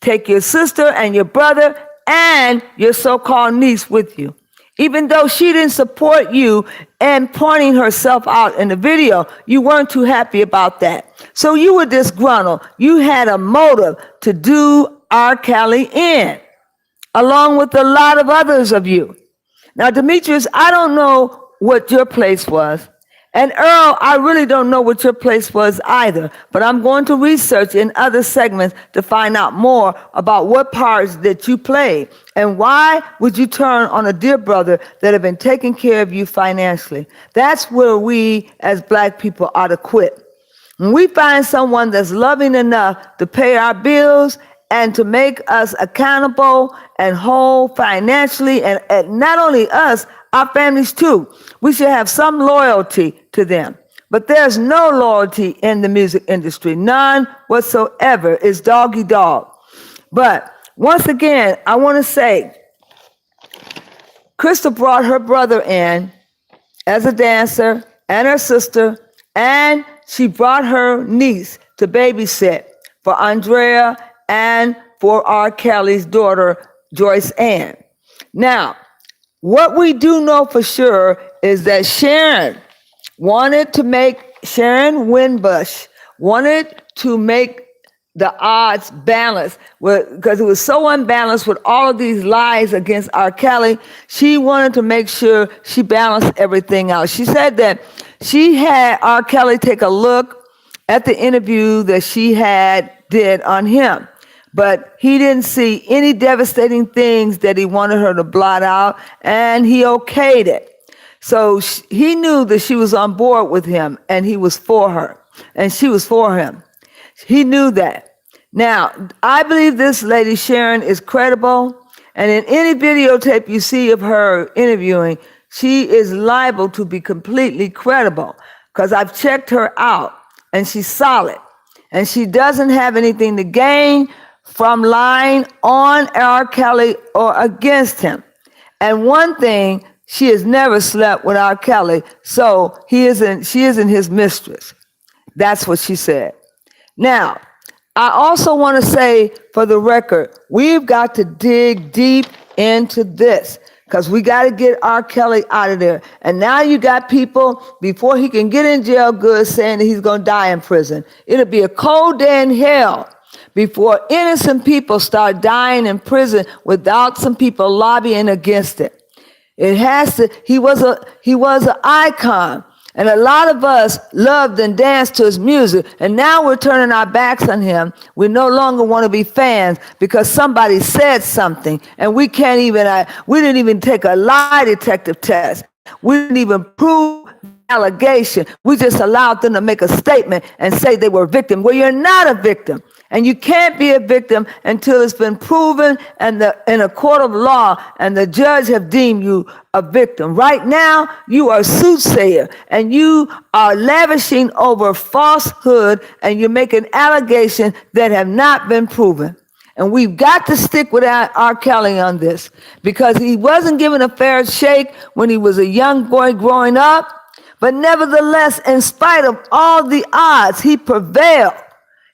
take your sister and your brother and your so-called niece with you. Even though she didn't support you and pointing herself out in the video, you weren't too happy about that. So you were disgruntled. You had a motive to do R. Kelly in, along with a lot of others of you. Now, Demetrius, I don't know what your place was. And Earl, I really don't know what your place was either, but I'm going to research in other segments to find out more about what parts that you played and why would you turn on a dear brother that had been taking care of you financially. That's where we as black people ought to quit. When we find someone that's loving enough to pay our bills and to make us accountable and whole financially, and not only us, our families too. We should have some loyalty to them. But there's no loyalty in the music industry, none whatsoever. It's dog eat dog. But once again, I want to say, Crystal brought her brother in as a dancer and her sister, and she brought her niece to babysit for Andrea and for R. Kelly's daughter, Joyce Ann. Now, what we do know for sure is that Sharon Winbush wanted to make the odds balance because it was so unbalanced with all of these lies against R. Kelly. She wanted to make sure she balanced everything out. She said that she had R. Kelly take a look at the interview that she did on him. But he didn't see any devastating things that he wanted her to blot out, and he okayed it. So he knew that she was on board with him, and he was for her, and she was for him. He knew that. Now, I believe this lady Sharon is credible, and in any videotape you see of her interviewing, she is liable to be completely credible because I've checked her out, and she's solid, and she doesn't have anything to gain from lying on R. Kelly or against him. And one thing, she has never slept with R. Kelly, so she isn't his mistress. That's what she said. Now, I also want to say for the record, we've got to dig deep into this because we got to get R. Kelly out of there. And now you got people, before he can get in jail good, saying that he's going to die in prison. It'll be a cold day in hell before innocent people start dying in prison without some people lobbying against it. It has to, he was an icon. And a lot of us loved and danced to his music. And now we're turning our backs on him. We no longer want to be fans because somebody said something. And we didn't even take a lie detector test. We didn't even prove allegation. We just allowed them to make a statement and say they were a victim. Well, you're not a victim. And you can't be a victim until it's been proven in a court of law and the judge have deemed you a victim. Right now, you are a soothsayer and you are lavishing over falsehood and you're making allegations that have not been proven. And we've got to stick with R. Kelly on this because he wasn't given a fair shake when he was a young boy growing up. But nevertheless, in spite of all the odds, he prevailed.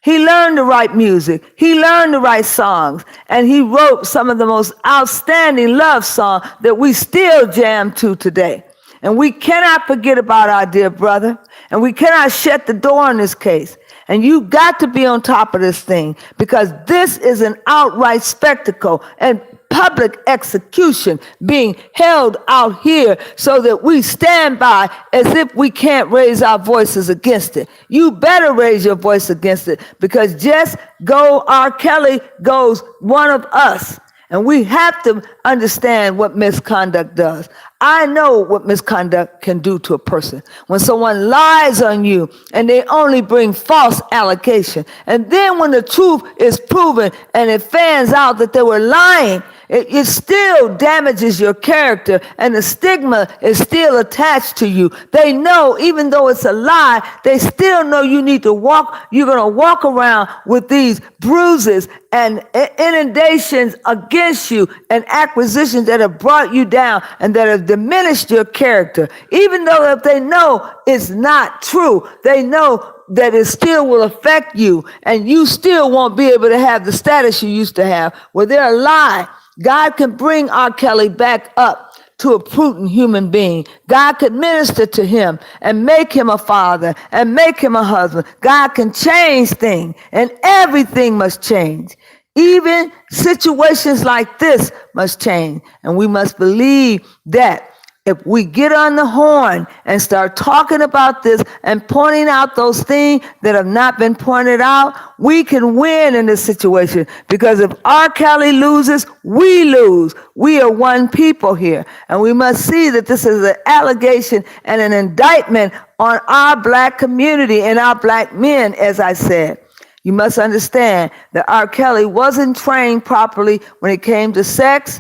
He learned to write music. He learned to write songs. And he wrote some of the most outstanding love songs that we still jam to today. And we cannot forget about our dear brother. And we cannot shut the door on this case. And you got to be on top of this thing because this is an outright spectacle and public execution being held out here so that we stand by as if we can't raise our voices against it. You better raise your voice against it because just go R. Kelly goes one of us. And we have to understand what misconduct does. I know what misconduct can do to a person. When someone lies on you and they only bring false allegation. And then when the truth is proven and it fans out that they were lying, it still damages your character and the stigma is still attached to you. They know, even though it's a lie, they still know you need to walk, you're going to walk around with these bruises and inundations against you and acquisitions that have brought you down and that have diminished your character. Even though if they know it's not true, they know that it still will affect you and you still won't be able to have the status you used to have. Well, they're a lie. God can bring R. Kelly back up to a prudent human being. God could minister to him and make him a father and make him a husband. God can change things and everything must change. Even situations like this must change. And we must believe that if we get on the horn and start talking about this and pointing out those things that have not been pointed out, we can win in this situation. Because if R. Kelly loses, we lose. We are one people here. And we must see that this is an allegation and an indictment on our black community and our black men, as I said. You must understand that R. Kelly wasn't trained properly when it came to sex.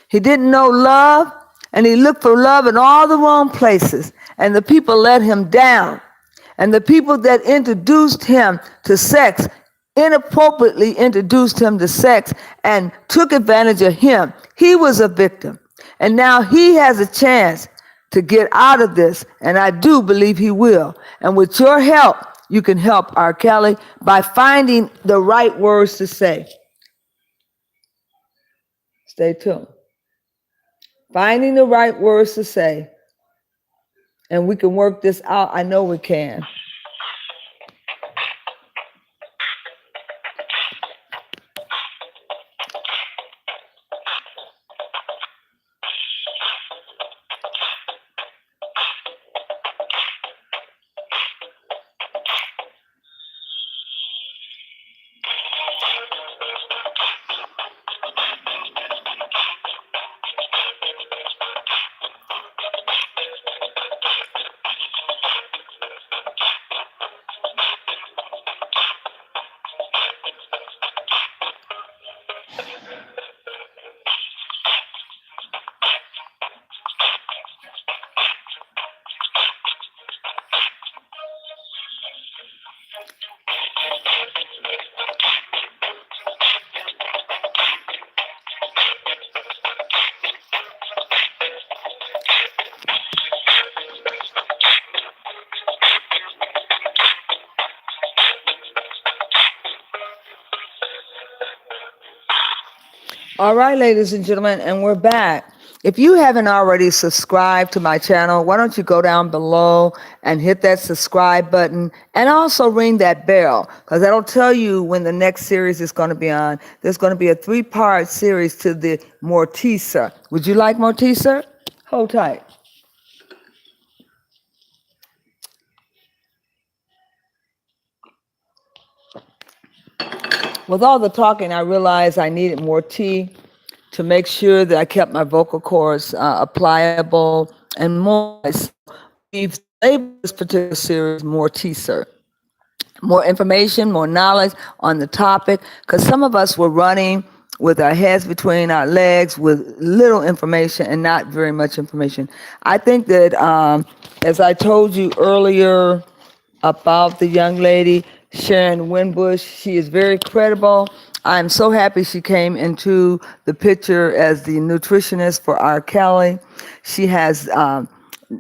He didn't know love. And he looked for love in all the wrong places. And the people let him down. And the people that introduced him to sex inappropriately introduced him to sex and took advantage of him. He was a victim. And now he has a chance to get out of this. And I do believe he will. And with your help, you can help R. Kelly by finding the right words to say. Stay tuned. Finding the right words to say. And we can work this out. I know we can. All right, ladies and gentlemen, and we're back. If you haven't already subscribed to my channel, why don't you go down below and hit that subscribe button and also ring that bell because that'll tell you when the next series is going to be on. There's going to be a 3-part series to the Mortisa. Would you like Mortisa? Hold tight. With all the talking, I realized I needed more tea to make sure that I kept my vocal cords pliable and moist. We've labeled this particular series Mortisa. More information, more knowledge on the topic, because some of us were running with our heads between our legs with little information and not very much information. I think that, as I told you earlier about the young lady, Sharon Winbush, she is very credible I'm so happy she came into the picture as the nutritionist for R. Kelly. She has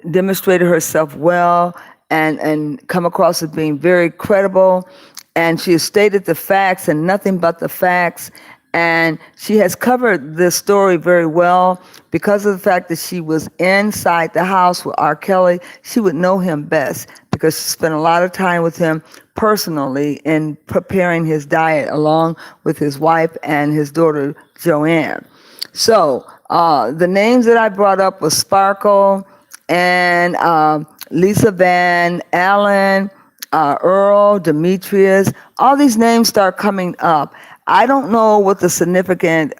demonstrated herself well and come across as being very credible. And she has stated the facts and nothing but the facts. And she has covered this story very well because of the fact that she was inside the house with R. Kelly. She would know him best because she spent a lot of time with him personally in preparing his diet along with his wife and his daughter, Joanne. So the names that I brought up was Sparkle and Lisa Van Allen, Earl, Demetrius. All these names start coming up. I don't know what the significance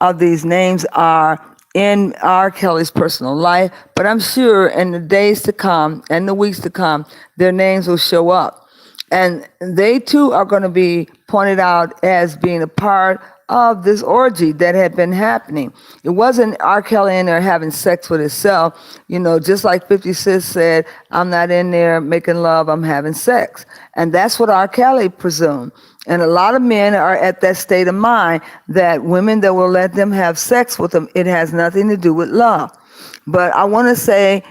of these names are in R. Kelly's personal life, but I'm sure in the days to come and the weeks to come, their names will show up. And they too are going to be pointed out as being a part of this orgy that had been happening. It wasn't R. Kelly in there having sex with himself, just like 50 Cent said, I'm not in there making love, I'm having sex. And that's what R. Kelly presumed. And a lot of men are at that state of mind that women that will let them have sex with them, it has nothing to do with love. But I want to say,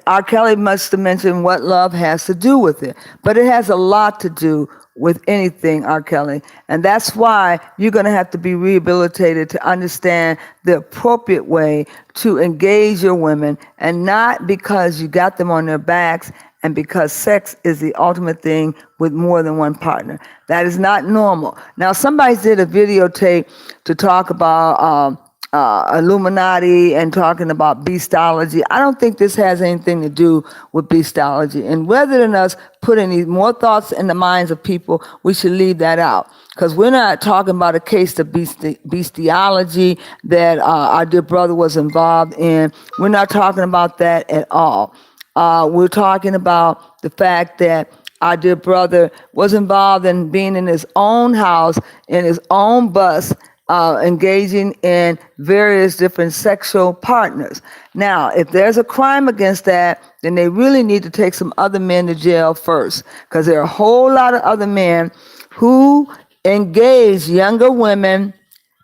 R. Kelly must have mentioned what love has to do with it. But it has a lot to do with anything, R. Kelly. And that's why you're going to have to be rehabilitated to understand the appropriate way to engage your women, and not because you got them on their backs and because sex is the ultimate thing with more than one partner. That is not normal. Now, somebody did a videotape to talk about Illuminati and talking about beastology. I don't think this has anything to do with beastology. And rather than us put any more thoughts in the minds of people, we should leave that out. Because we're not talking about a case of bestiality that our dear brother was involved in. We're not talking about that at all. We're talking about the fact that our dear brother was involved in being in his own house, in his own bus, engaging in various different sexual partners. Now, if there's a crime against that, then they really need to take some other men to jail first, because there are a whole lot of other men who engage younger women,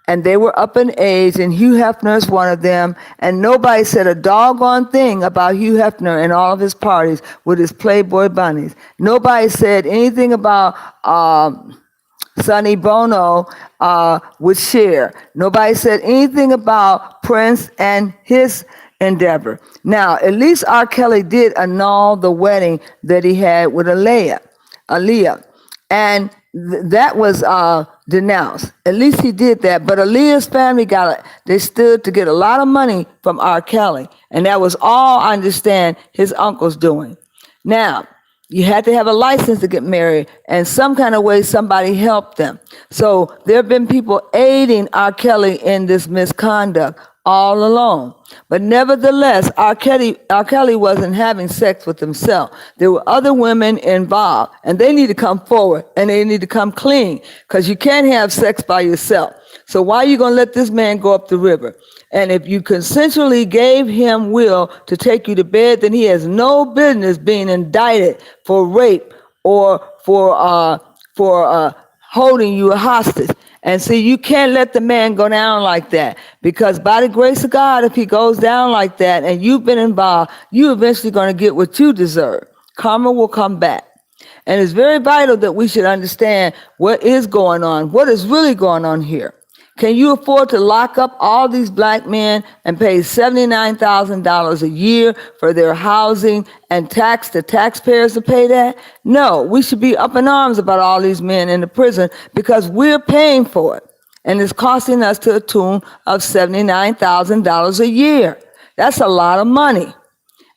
and they were up in age, and Hugh Hefner is one of them, and nobody said a doggone thing about Hugh Hefner and all of his parties with his Playboy bunnies. Nobody said anything about Sonny Bono with Cher. Nobody said anything about Prince and his endeavor. Now, at least R. Kelly did annul the wedding that he had with Aaliyah. And that was denounced. At least he did that. But Aaliyah's family they stood to get a lot of money from R. Kelly. And that was all, I understand, his uncle's doing. Now, you had to have a license to get married, and some kind of way somebody helped them. So there have been people aiding R. Kelly in this misconduct all along. But nevertheless, R. Kelly wasn't having sex with himself. There were other women involved, and they need to come forward, and they need to come clean, because you can't have sex by yourself. So why are you going to let this man go up the river? And if you consensually gave him will to take you to bed, then he has no business being indicted for rape or for holding you a hostage. And see, you can't let the man go down like that, because by the grace of God, if he goes down like that and you've been involved, you're eventually going to get what you deserve. Karma will come back. And it's very vital that we should understand what is going on, what is really going on here. Can you afford to lock up all these black men and pay $79,000 a year for their housing and tax the taxpayers to pay that? No, we should be up in arms about all these men in the prison, because we're paying for it. And it's costing us to a tune of $79,000 a year. That's a lot of money.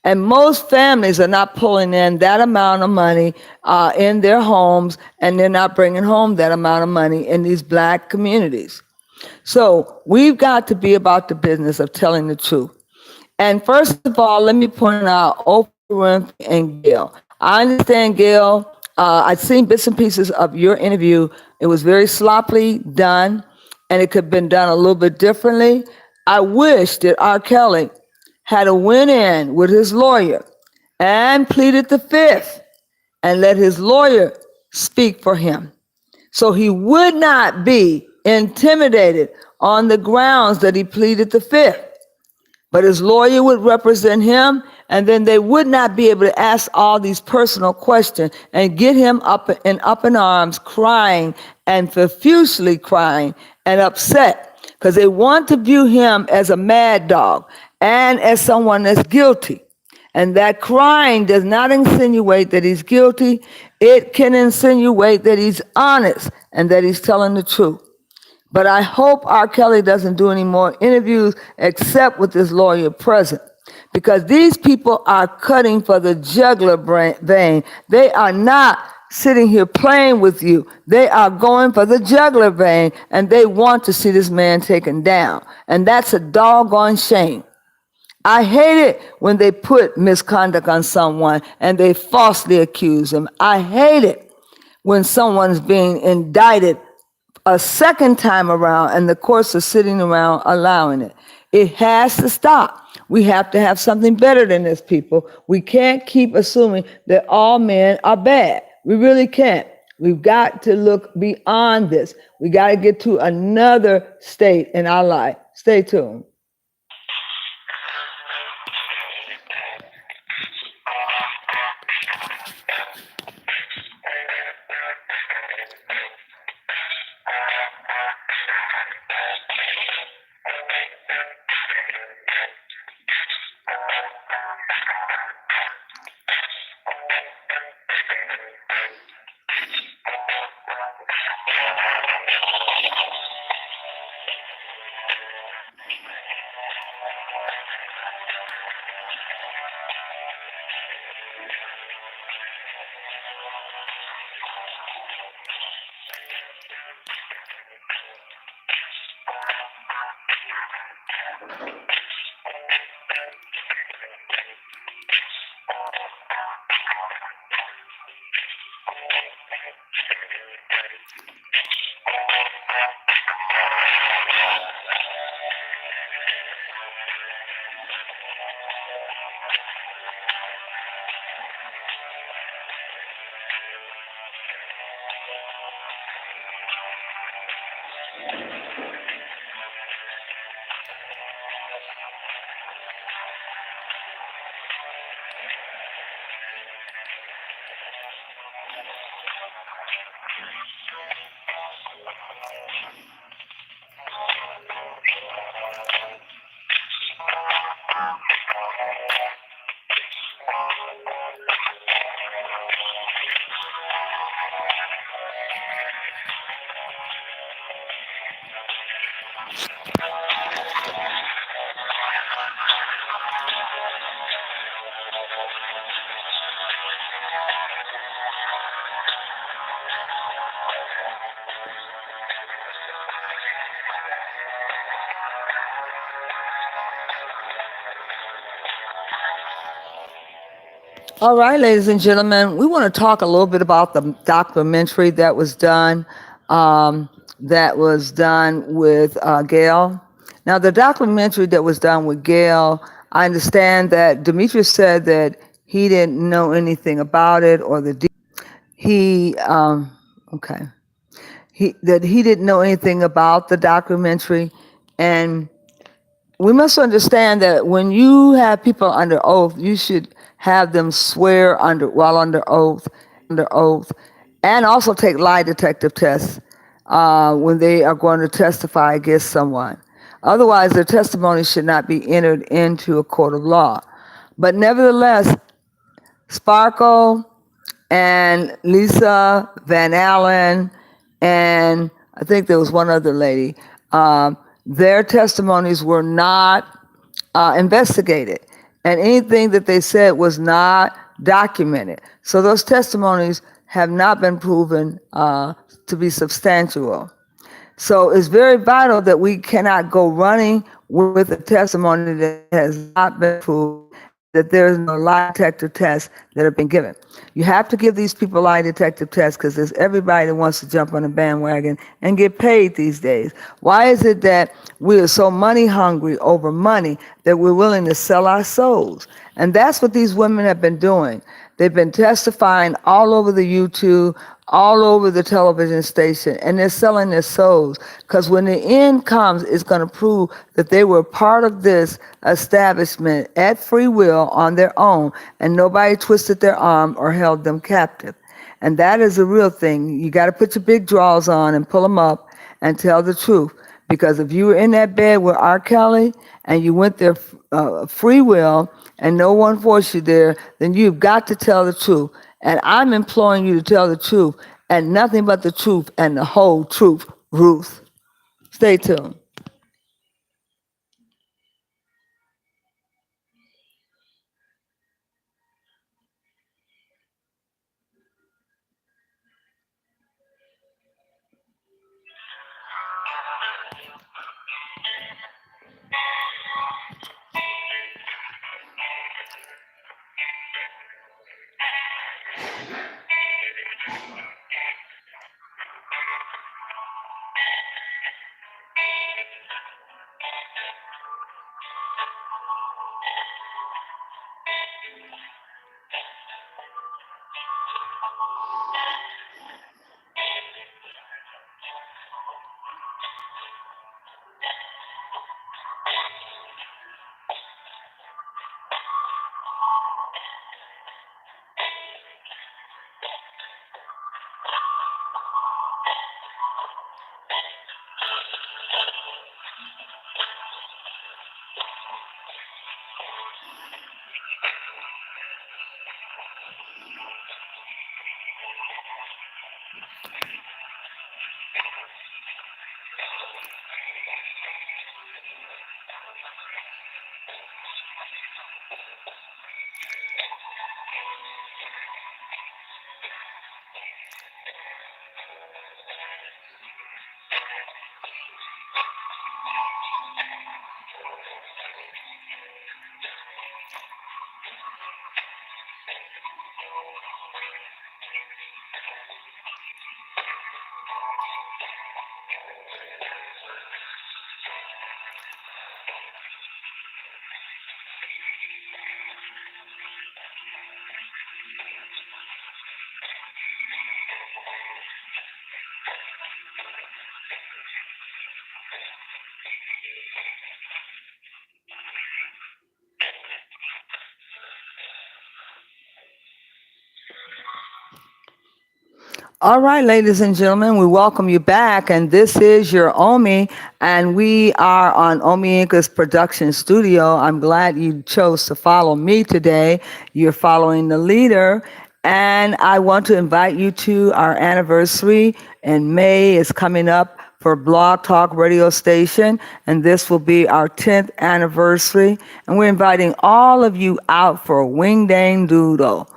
And most families are not pulling in that amount of money in their homes, and they're not bringing home that amount of money in these black communities. So we've got to be about the business of telling the truth. And first of all, let me point out Oprah Winfrey and Gail. I understand, Gail, I've seen bits and pieces of your interview. It was very sloppily done, and it could have been done a little bit differently. I wish that R. Kelly had went in with his lawyer and pleaded the fifth and let his lawyer speak for him, so he would not be intimidated on the grounds that he pleaded the fifth. But his lawyer would represent him, and then they would not be able to ask all these personal questions and get him up in arms, crying and profusely crying and upset, because they want to view him as a mad dog and as someone that's guilty. And that crying does not insinuate that he's guilty. It can insinuate that he's honest and that he's telling the truth. But I hope R. Kelly doesn't do any more interviews except with his lawyer present, because these people are cutting for the jugular vein. They are not sitting here playing with you. They are going for the jugular vein, and they want to see this man taken down. And that's a doggone shame. I hate it when they put misconduct on someone and they falsely accuse them. I hate it when someone's being indicted a second time around and the courts are sitting around allowing it. It has to stop. We have to have something better than this, people. We can't keep assuming that all men are bad. We really can't. We've got to look beyond this. We got to get to another state in our life. Stay tuned. All right, ladies and gentlemen, we want to talk a little bit about the documentary that was done with Gail. Now, the documentary that was done with Gail, I understand that Demetrius said that he didn't know anything about it, or he didn't know anything about the documentary. And we must understand that when you have people under oath, you should have them swear while under oath, and also take lie detector tests when they are going to testify against someone. Otherwise, their testimony should not be entered into a court of law. But nevertheless, Sparkle and Lisa Van Allen, and I think there was one other lady, their testimonies were not investigated, and anything that they said was not documented. So those testimonies have not been proven to be substantial. So it's very vital that we cannot go running with a testimony that has not been proved, that there's no lie detector tests that have been given. You have to give these people lie detector tests, because there's everybody that wants to jump on a bandwagon and get paid these days. Why is it that we are so money hungry over money that we're willing to sell our souls? And that's what these women have been doing. They've been testifying all over the YouTube, all over the television station, and they're selling their souls. Because when the end comes, it's going to prove that they were part of this establishment at free will on their own, and nobody twisted their arm or held them captive. And that is the real thing. You got to put your big drawers on and pull them up and tell the truth. Because if you were in that bed with R. Kelly and you went there free will and no one forced you there, then you've got to tell the truth. And I'm imploring you to tell the truth and nothing but the truth and the whole truth, Ruth. Stay tuned. All right, ladies and gentlemen, we welcome you back, and this is your Omi, and we are on Omi Inca's production studio. I'm glad you chose to follow me today. You're following the leader, and I want to invite you to our anniversary in May. Is coming up for Blog Talk radio station, and this will be our 10th anniversary, and we're inviting all of you out for a Wing Dang Doodle.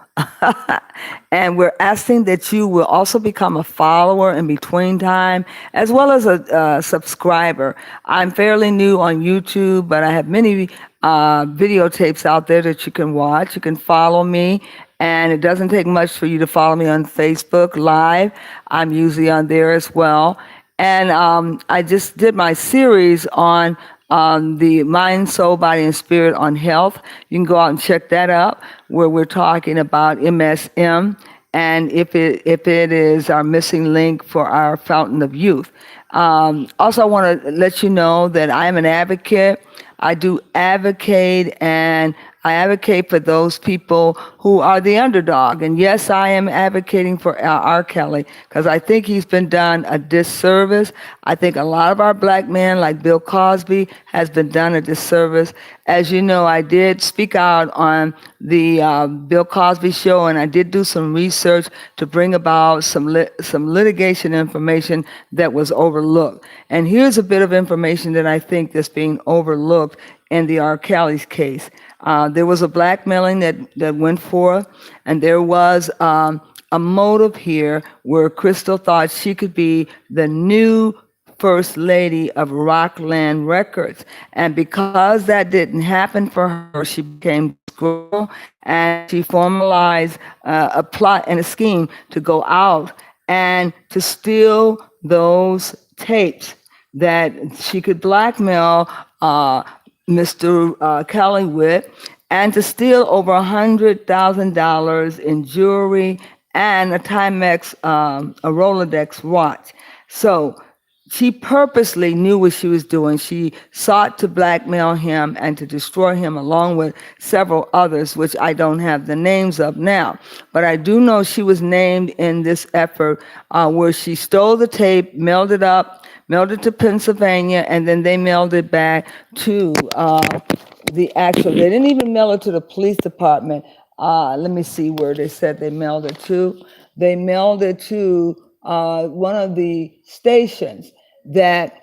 And we're asking that you will also become a follower in between time, as well as a subscriber. I'm fairly new on YouTube, but I have many videotapes out there that you can watch. You can follow me, and it doesn't take much for you to follow me on Facebook Live. I'm usually on there as well. And I just did my series on the mind, soul, body, and spirit on health. You can go out and check that out, where we're talking about MSM, and if it is our missing link for our fountain of youth. Also, I want to let you know that I am an advocate. I do advocate, and I advocate for those people who are the underdog. And yes, I am advocating for R. Kelly, because I think he's been done a disservice. I think a lot of our black men, like Bill Cosby, has been done a disservice. As you know, I did speak out on the Bill Cosby show, and I did do some research to bring about some litigation information that was overlooked. And here's a bit of information that I think that's being overlooked in the R. Kelly's case. There was a blackmailing that went forth, and there was a motive here where Crystal thought she could be the new first lady of Rockland Records. And because that didn't happen for her, she became disgruntled, and she formalized a plot and a scheme to go out and to steal those tapes that she could blackmail Mr. Kelly with. and to steal over $100,000 in jewelry and a Timex, a Rolodex watch. So she purposely knew what she was doing. She sought to blackmail him and to destroy him, along with several others, which I don't have the names of now. But I do know she was named in this effort, where she stole the tape, mailed it to Pennsylvania, and then they mailed it back to they didn't even mail it to the police department. Let me see where they said they mailed it to. They mailed it to one of the stations that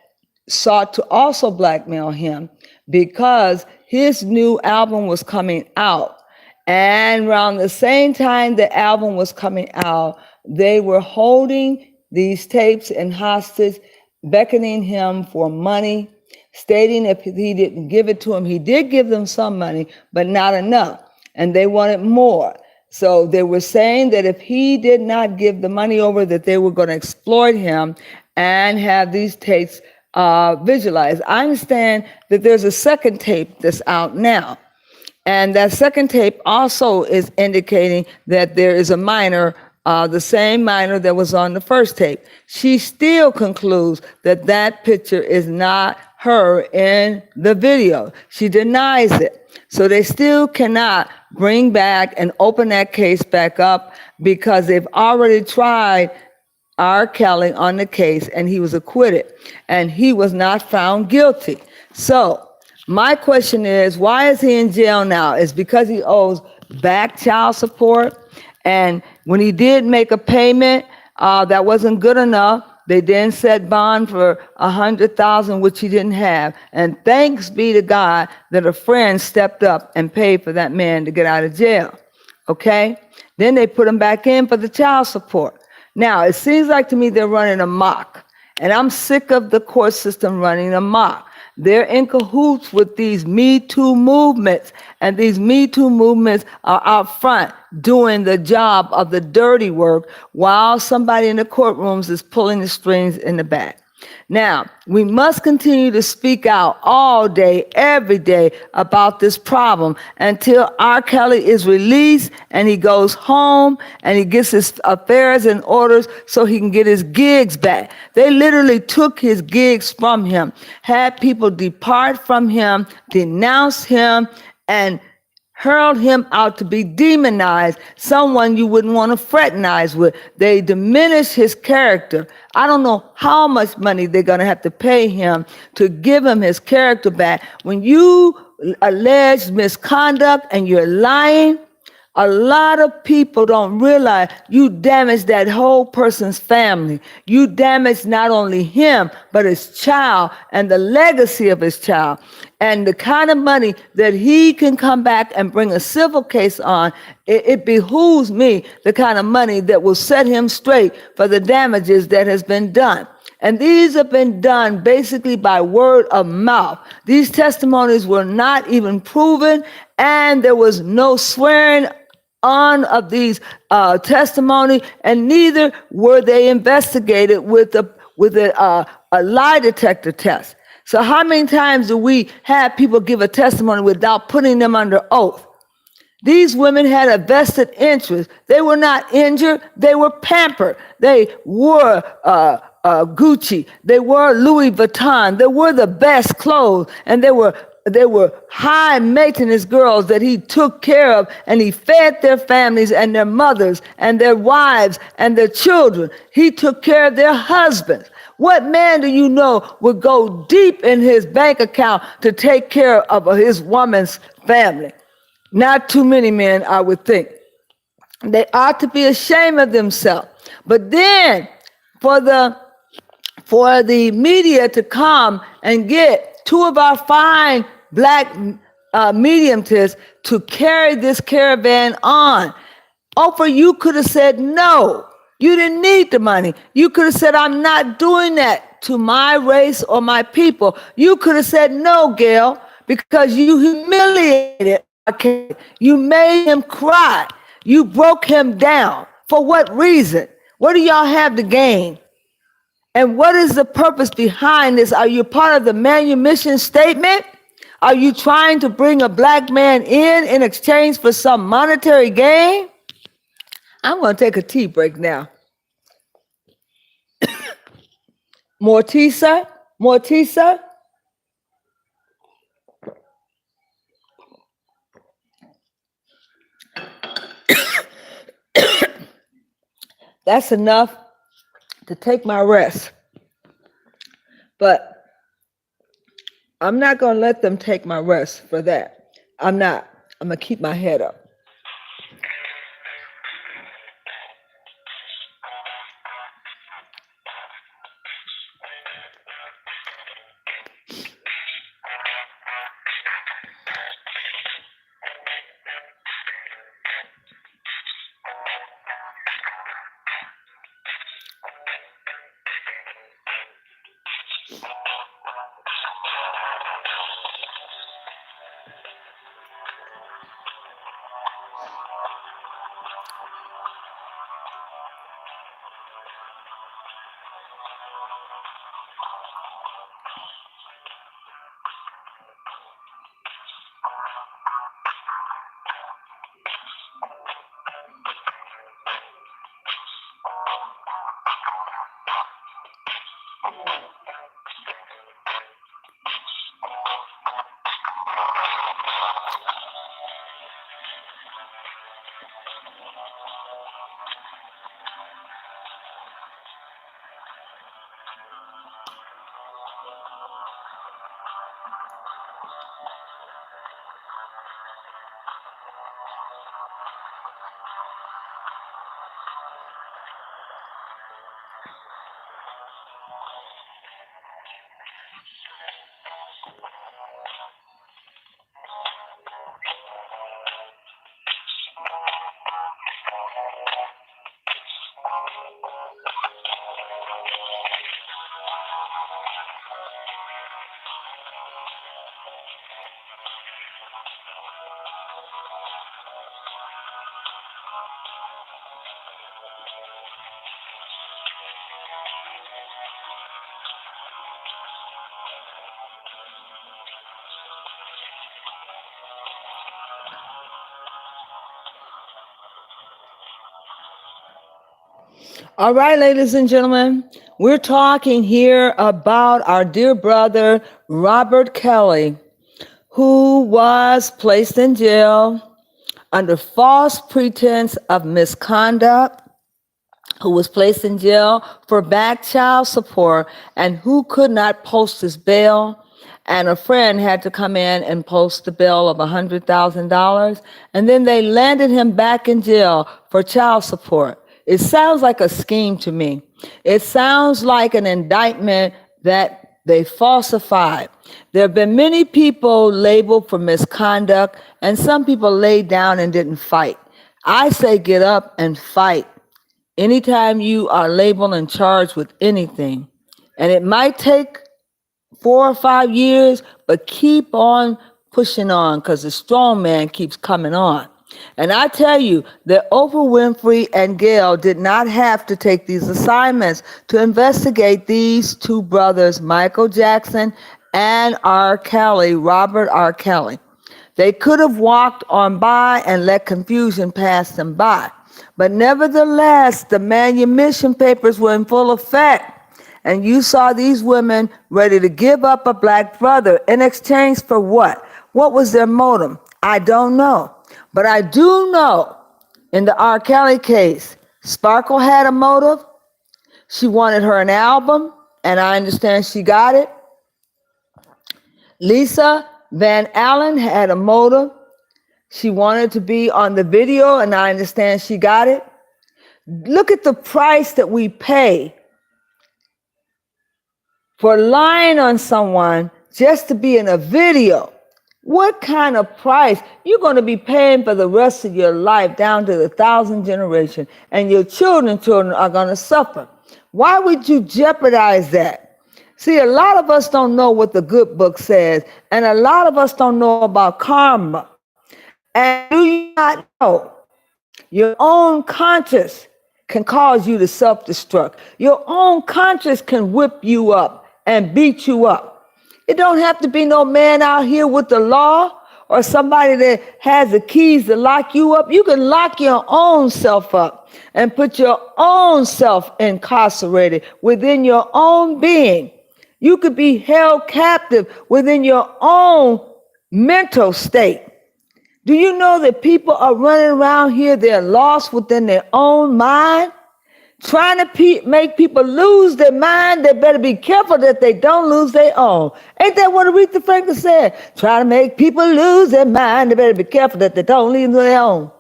sought to also blackmail him, because his new album was coming out. And around the same time the album was coming out, they were holding these tapes in hostage, beckoning him for money, stating if he didn't give it to him. He did give them some money, but not enough, and they wanted more. So they were saying that if he did not give the money over, that they were going to exploit him and have these tapes visualized. I understand that there's a second tape that's out now. And that second tape also is indicating that there is a minor, the same minor that was on the first tape. She still concludes that that picture is not her in the video. She denies it. So they still cannot bring back and open that case back up, because they've already tried R. Kelly on the case and he was acquitted and he was not found guilty. So my question is, why is he in jail now? It's because he owes back child support. And when he did make a payment, that wasn't good enough. They then set bond for $100,000, which he didn't have. And thanks be to God that a friend stepped up and paid for that man to get out of jail. Okay? Then they put him back in for the child support. Now, it seems like to me they're running amok. And I'm sick of the court system running amok. They're in cahoots with these Me Too movements, and these Me Too movements are out front doing the job of the dirty work, while somebody in the courtrooms is pulling the strings in the back. Now, we must continue to speak out all day, every day about this problem until R. Kelly is released and he goes home and he gets his affairs in order so he can get his gigs back. They literally took his gigs from him, had people depart from him, denounce him, and hurled him out to be demonized, someone you wouldn't want to fraternize with. They diminished his character. I don't know how much money they're going to have to pay him to give him his character back. When you allege misconduct and you're lying, a lot of people don't realize you damaged that whole person's family. You damaged not only him, but his child and the legacy of his child. And the kind of money that he can come back and bring a civil case on, it behooves me the kind of money that will set him straight for the damages that has been done. And these have been done basically by word of mouth. These testimonies were not even proven, and there was no swearing on of these testimony, and neither were they investigated with a lie detector test. So how many times do we have people give a testimony without putting them under oath? These women had a vested interest. They were not injured. They were pampered. They wore Gucci. They wore Louis Vuitton. They wore the best clothes, and they were high maintenance girls that he took care of, and he fed their families and their mothers and their wives and their children. He took care of their husbands. What man do you know would go deep in his bank account to take care of his woman's family? Not too many men, I would think. They ought to be ashamed of themselves. But then for the media to come and get two of our fine black mediumtists to carry this caravan on. Oprah, you could have said no. You didn't need the money. You could have said, I'm not doing that to my race or my people. You could have said no, Gail, because you humiliated our kid. You made him cry. You broke him down. For what reason? What do y'all have to gain? And what is the purpose behind this? Are you part of the manumission statement? Are you trying to bring a black man in exchange for some monetary gain? I'm going to take a tea break now. Mortisa, that's enough to take my rest. But I'm not going to let them take my rest for that. I'm not. I'm going to keep my head up. All right, ladies and gentlemen, we're talking here about our dear brother, Robert Kelly, who was placed in jail under false pretense of misconduct, who was placed in jail for back child support, and who could not post his bail. And a friend had to come in and post the bail of $100,000. And then they landed him back in jail for child support. It sounds like a scheme to me. It sounds like an indictment that they falsified. There have been many people labeled for misconduct, and some people laid down and didn't fight. I say get up and fight anytime you are labeled and charged with anything. And it might take 4 or 5 years, but keep on pushing on, because the strong man keeps coming on. And I tell you that Oprah Winfrey and Gail did not have to take these assignments to investigate these two brothers, Michael Jackson and R. Kelly, Robert R. Kelly. They could have walked on by and let confusion pass them by. But nevertheless, the manumission papers were in full effect. And you saw these women ready to give up a black brother in exchange for what? What was their motive? I don't know. But I do know in the R. Kelly case, Sparkle had a motive. She wanted her an album, and I understand she got it. Lisa Van Allen had a motive. She wanted to be on the video, and I understand she got it. Look at the price that we pay for lying on someone just to be in a video. What kind of price? You're going to be paying for the rest of your life down to the 1,000th generation, and your children are going to suffer. Why would you jeopardize that? See, a lot of us don't know what the good book says, and a lot of us don't know about karma. And do you not know your own conscience can cause you to self-destruct? Your own conscience can whip you up and beat you up. It don't have to be no man out here with the law or somebody that has the keys to lock you up. You can lock your own self up and put your own self incarcerated within your own being. You could be held captive within your own mental state. Do you know that people are running around here, they're lost within their own mind, trying to make people lose their mind? They better be careful that they don't lose their own. Ain't that what Aretha Franklin said? Trying to make people lose their mind, they better be careful that they don't lose their own.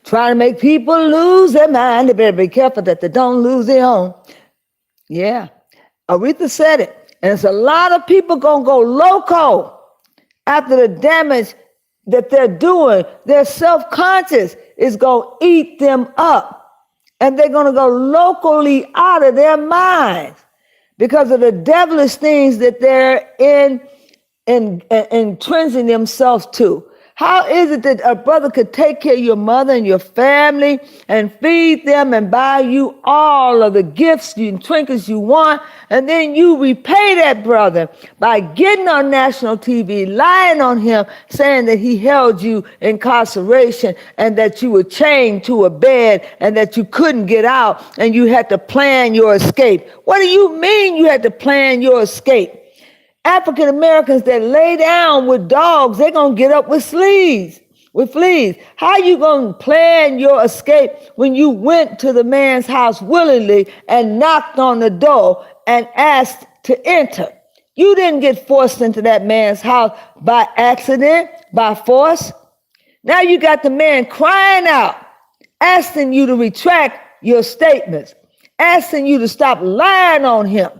Trying to make people lose their mind, they better be careful that they don't lose their own. Yeah, Aretha said it. And it's a lot of people gonna go loco after the damage that they're doing. Their self-conscious is gonna eat them up. And they're gonna go locally out of their minds because of the devilish things that they're entrenching themselves to. How is it that a brother could take care of your mother and your family and feed them and buy you all of the gifts and trinkets you want, and then you repay that brother by getting on national TV, lying on him, saying that he held you in incarceration and that you were chained to a bed and that you couldn't get out and you had to plan your escape? What do you mean you had to plan your escape? African Americans that lay down with dogs, they're going to get up with fleas. How you going to plan your escape when you went to the man's house willingly and knocked on the door and asked to enter? You didn't get forced into that man's house by accident, by force. Now you got the man crying out, asking you to retract your statements, asking you to stop lying on him.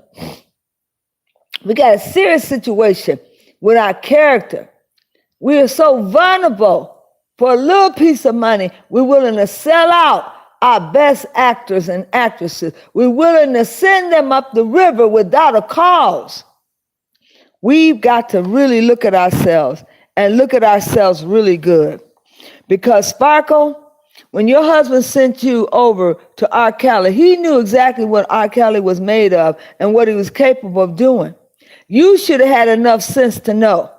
We got a serious situation with our character. We are so vulnerable. For a little piece of money, we're willing to sell out our best actors and actresses. We're willing to send them up the river without a cause. We've got to really look at ourselves and look at ourselves really good. Because Sparkle, when your husband sent you over to R. Kelly, he knew exactly what R. Kelly was made of and what he was capable of doing. You should have had enough sense to know,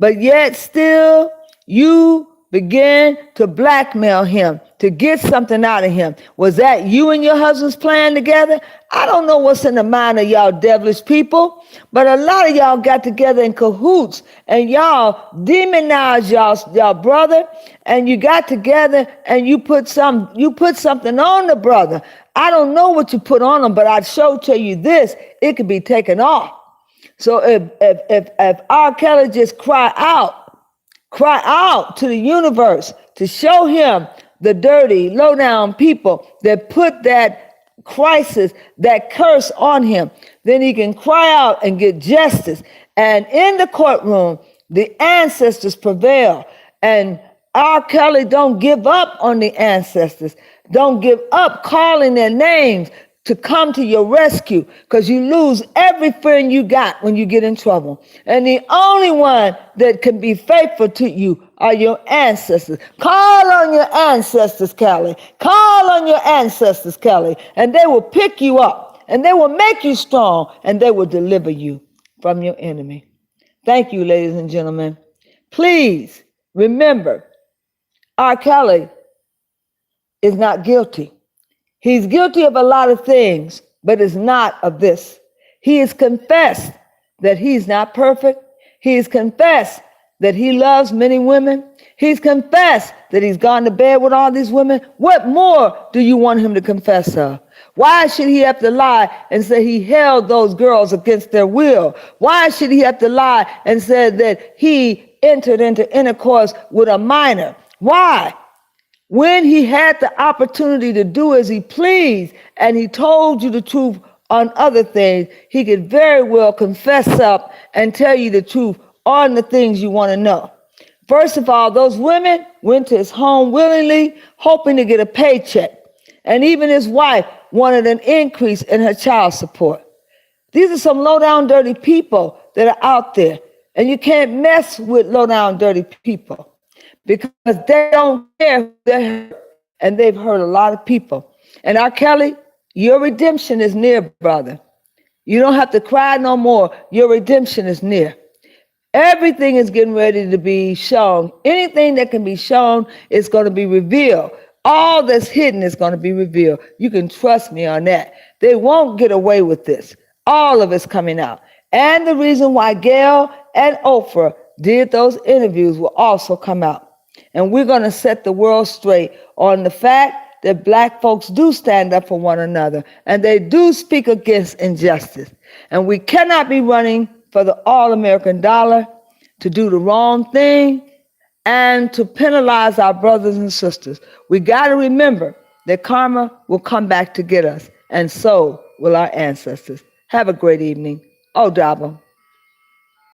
but yet still you began to blackmail him to get something out of him. Was that you and your husband's plan together? I don't know what's in the mind of y'all devilish people, but a lot of y'all got together in cahoots and y'all demonized y'all brother, and you got together and you put something on the brother. I don't know what you put on him, but I'd show to you this, it could be taken off. So if R. Kelly just cry out to the universe to show him the dirty, low-down people that put that crisis, that curse on him, then he can cry out and get justice. And in the courtroom, the ancestors prevail. And R. Kelly don't give up on the ancestors. Don't give up calling their names to come to your rescue, because you lose every friend you got when you get in trouble. And the only one that can be faithful to you are your ancestors. Call on your ancestors, Kelly. Call on your ancestors, Kelly. And they will pick you up, and they will make you strong, and they will deliver you from your enemy. Thank you, ladies and gentlemen. Please remember, R. Kelly is not guilty. He's guilty of a lot of things, but is not of this. He has confessed that he's not perfect. He has confessed that he loves many women. He's confessed that he's gone to bed with all these women. What more do you want him to confess of? Why should he have to lie and say he held those girls against their will? Why should he have to lie and say that he entered into intercourse with a minor? Why? When he had the opportunity to do as he pleased and he told you the truth on other things, he could very well confess up and tell you the truth on the things you want to know. First of all, those women went to his home willingly, hoping to get a paycheck. And even his wife wanted an increase in her child support. These are some low-down, dirty people that are out there. And you can't mess with low-down, dirty people, because they don't care who they're hurt, and they've hurt a lot of people. And R. Kelly, your redemption is near, brother. You don't have to cry no more. Your redemption is near. Everything is getting ready to be shown. Anything that can be shown is going to be revealed. All that's hidden is going to be revealed. You can trust me on that. They won't get away with this. All of it's coming out. And the reason why Gail and Oprah did those interviews will also come out. And we're going to set the world straight on the fact that black folks do stand up for one another and they do speak against injustice. And we cannot be running for the all-American dollar to do the wrong thing and to penalize our brothers and sisters. We got to remember that karma will come back to get us, and so will our ancestors. Have a great evening. Odabo.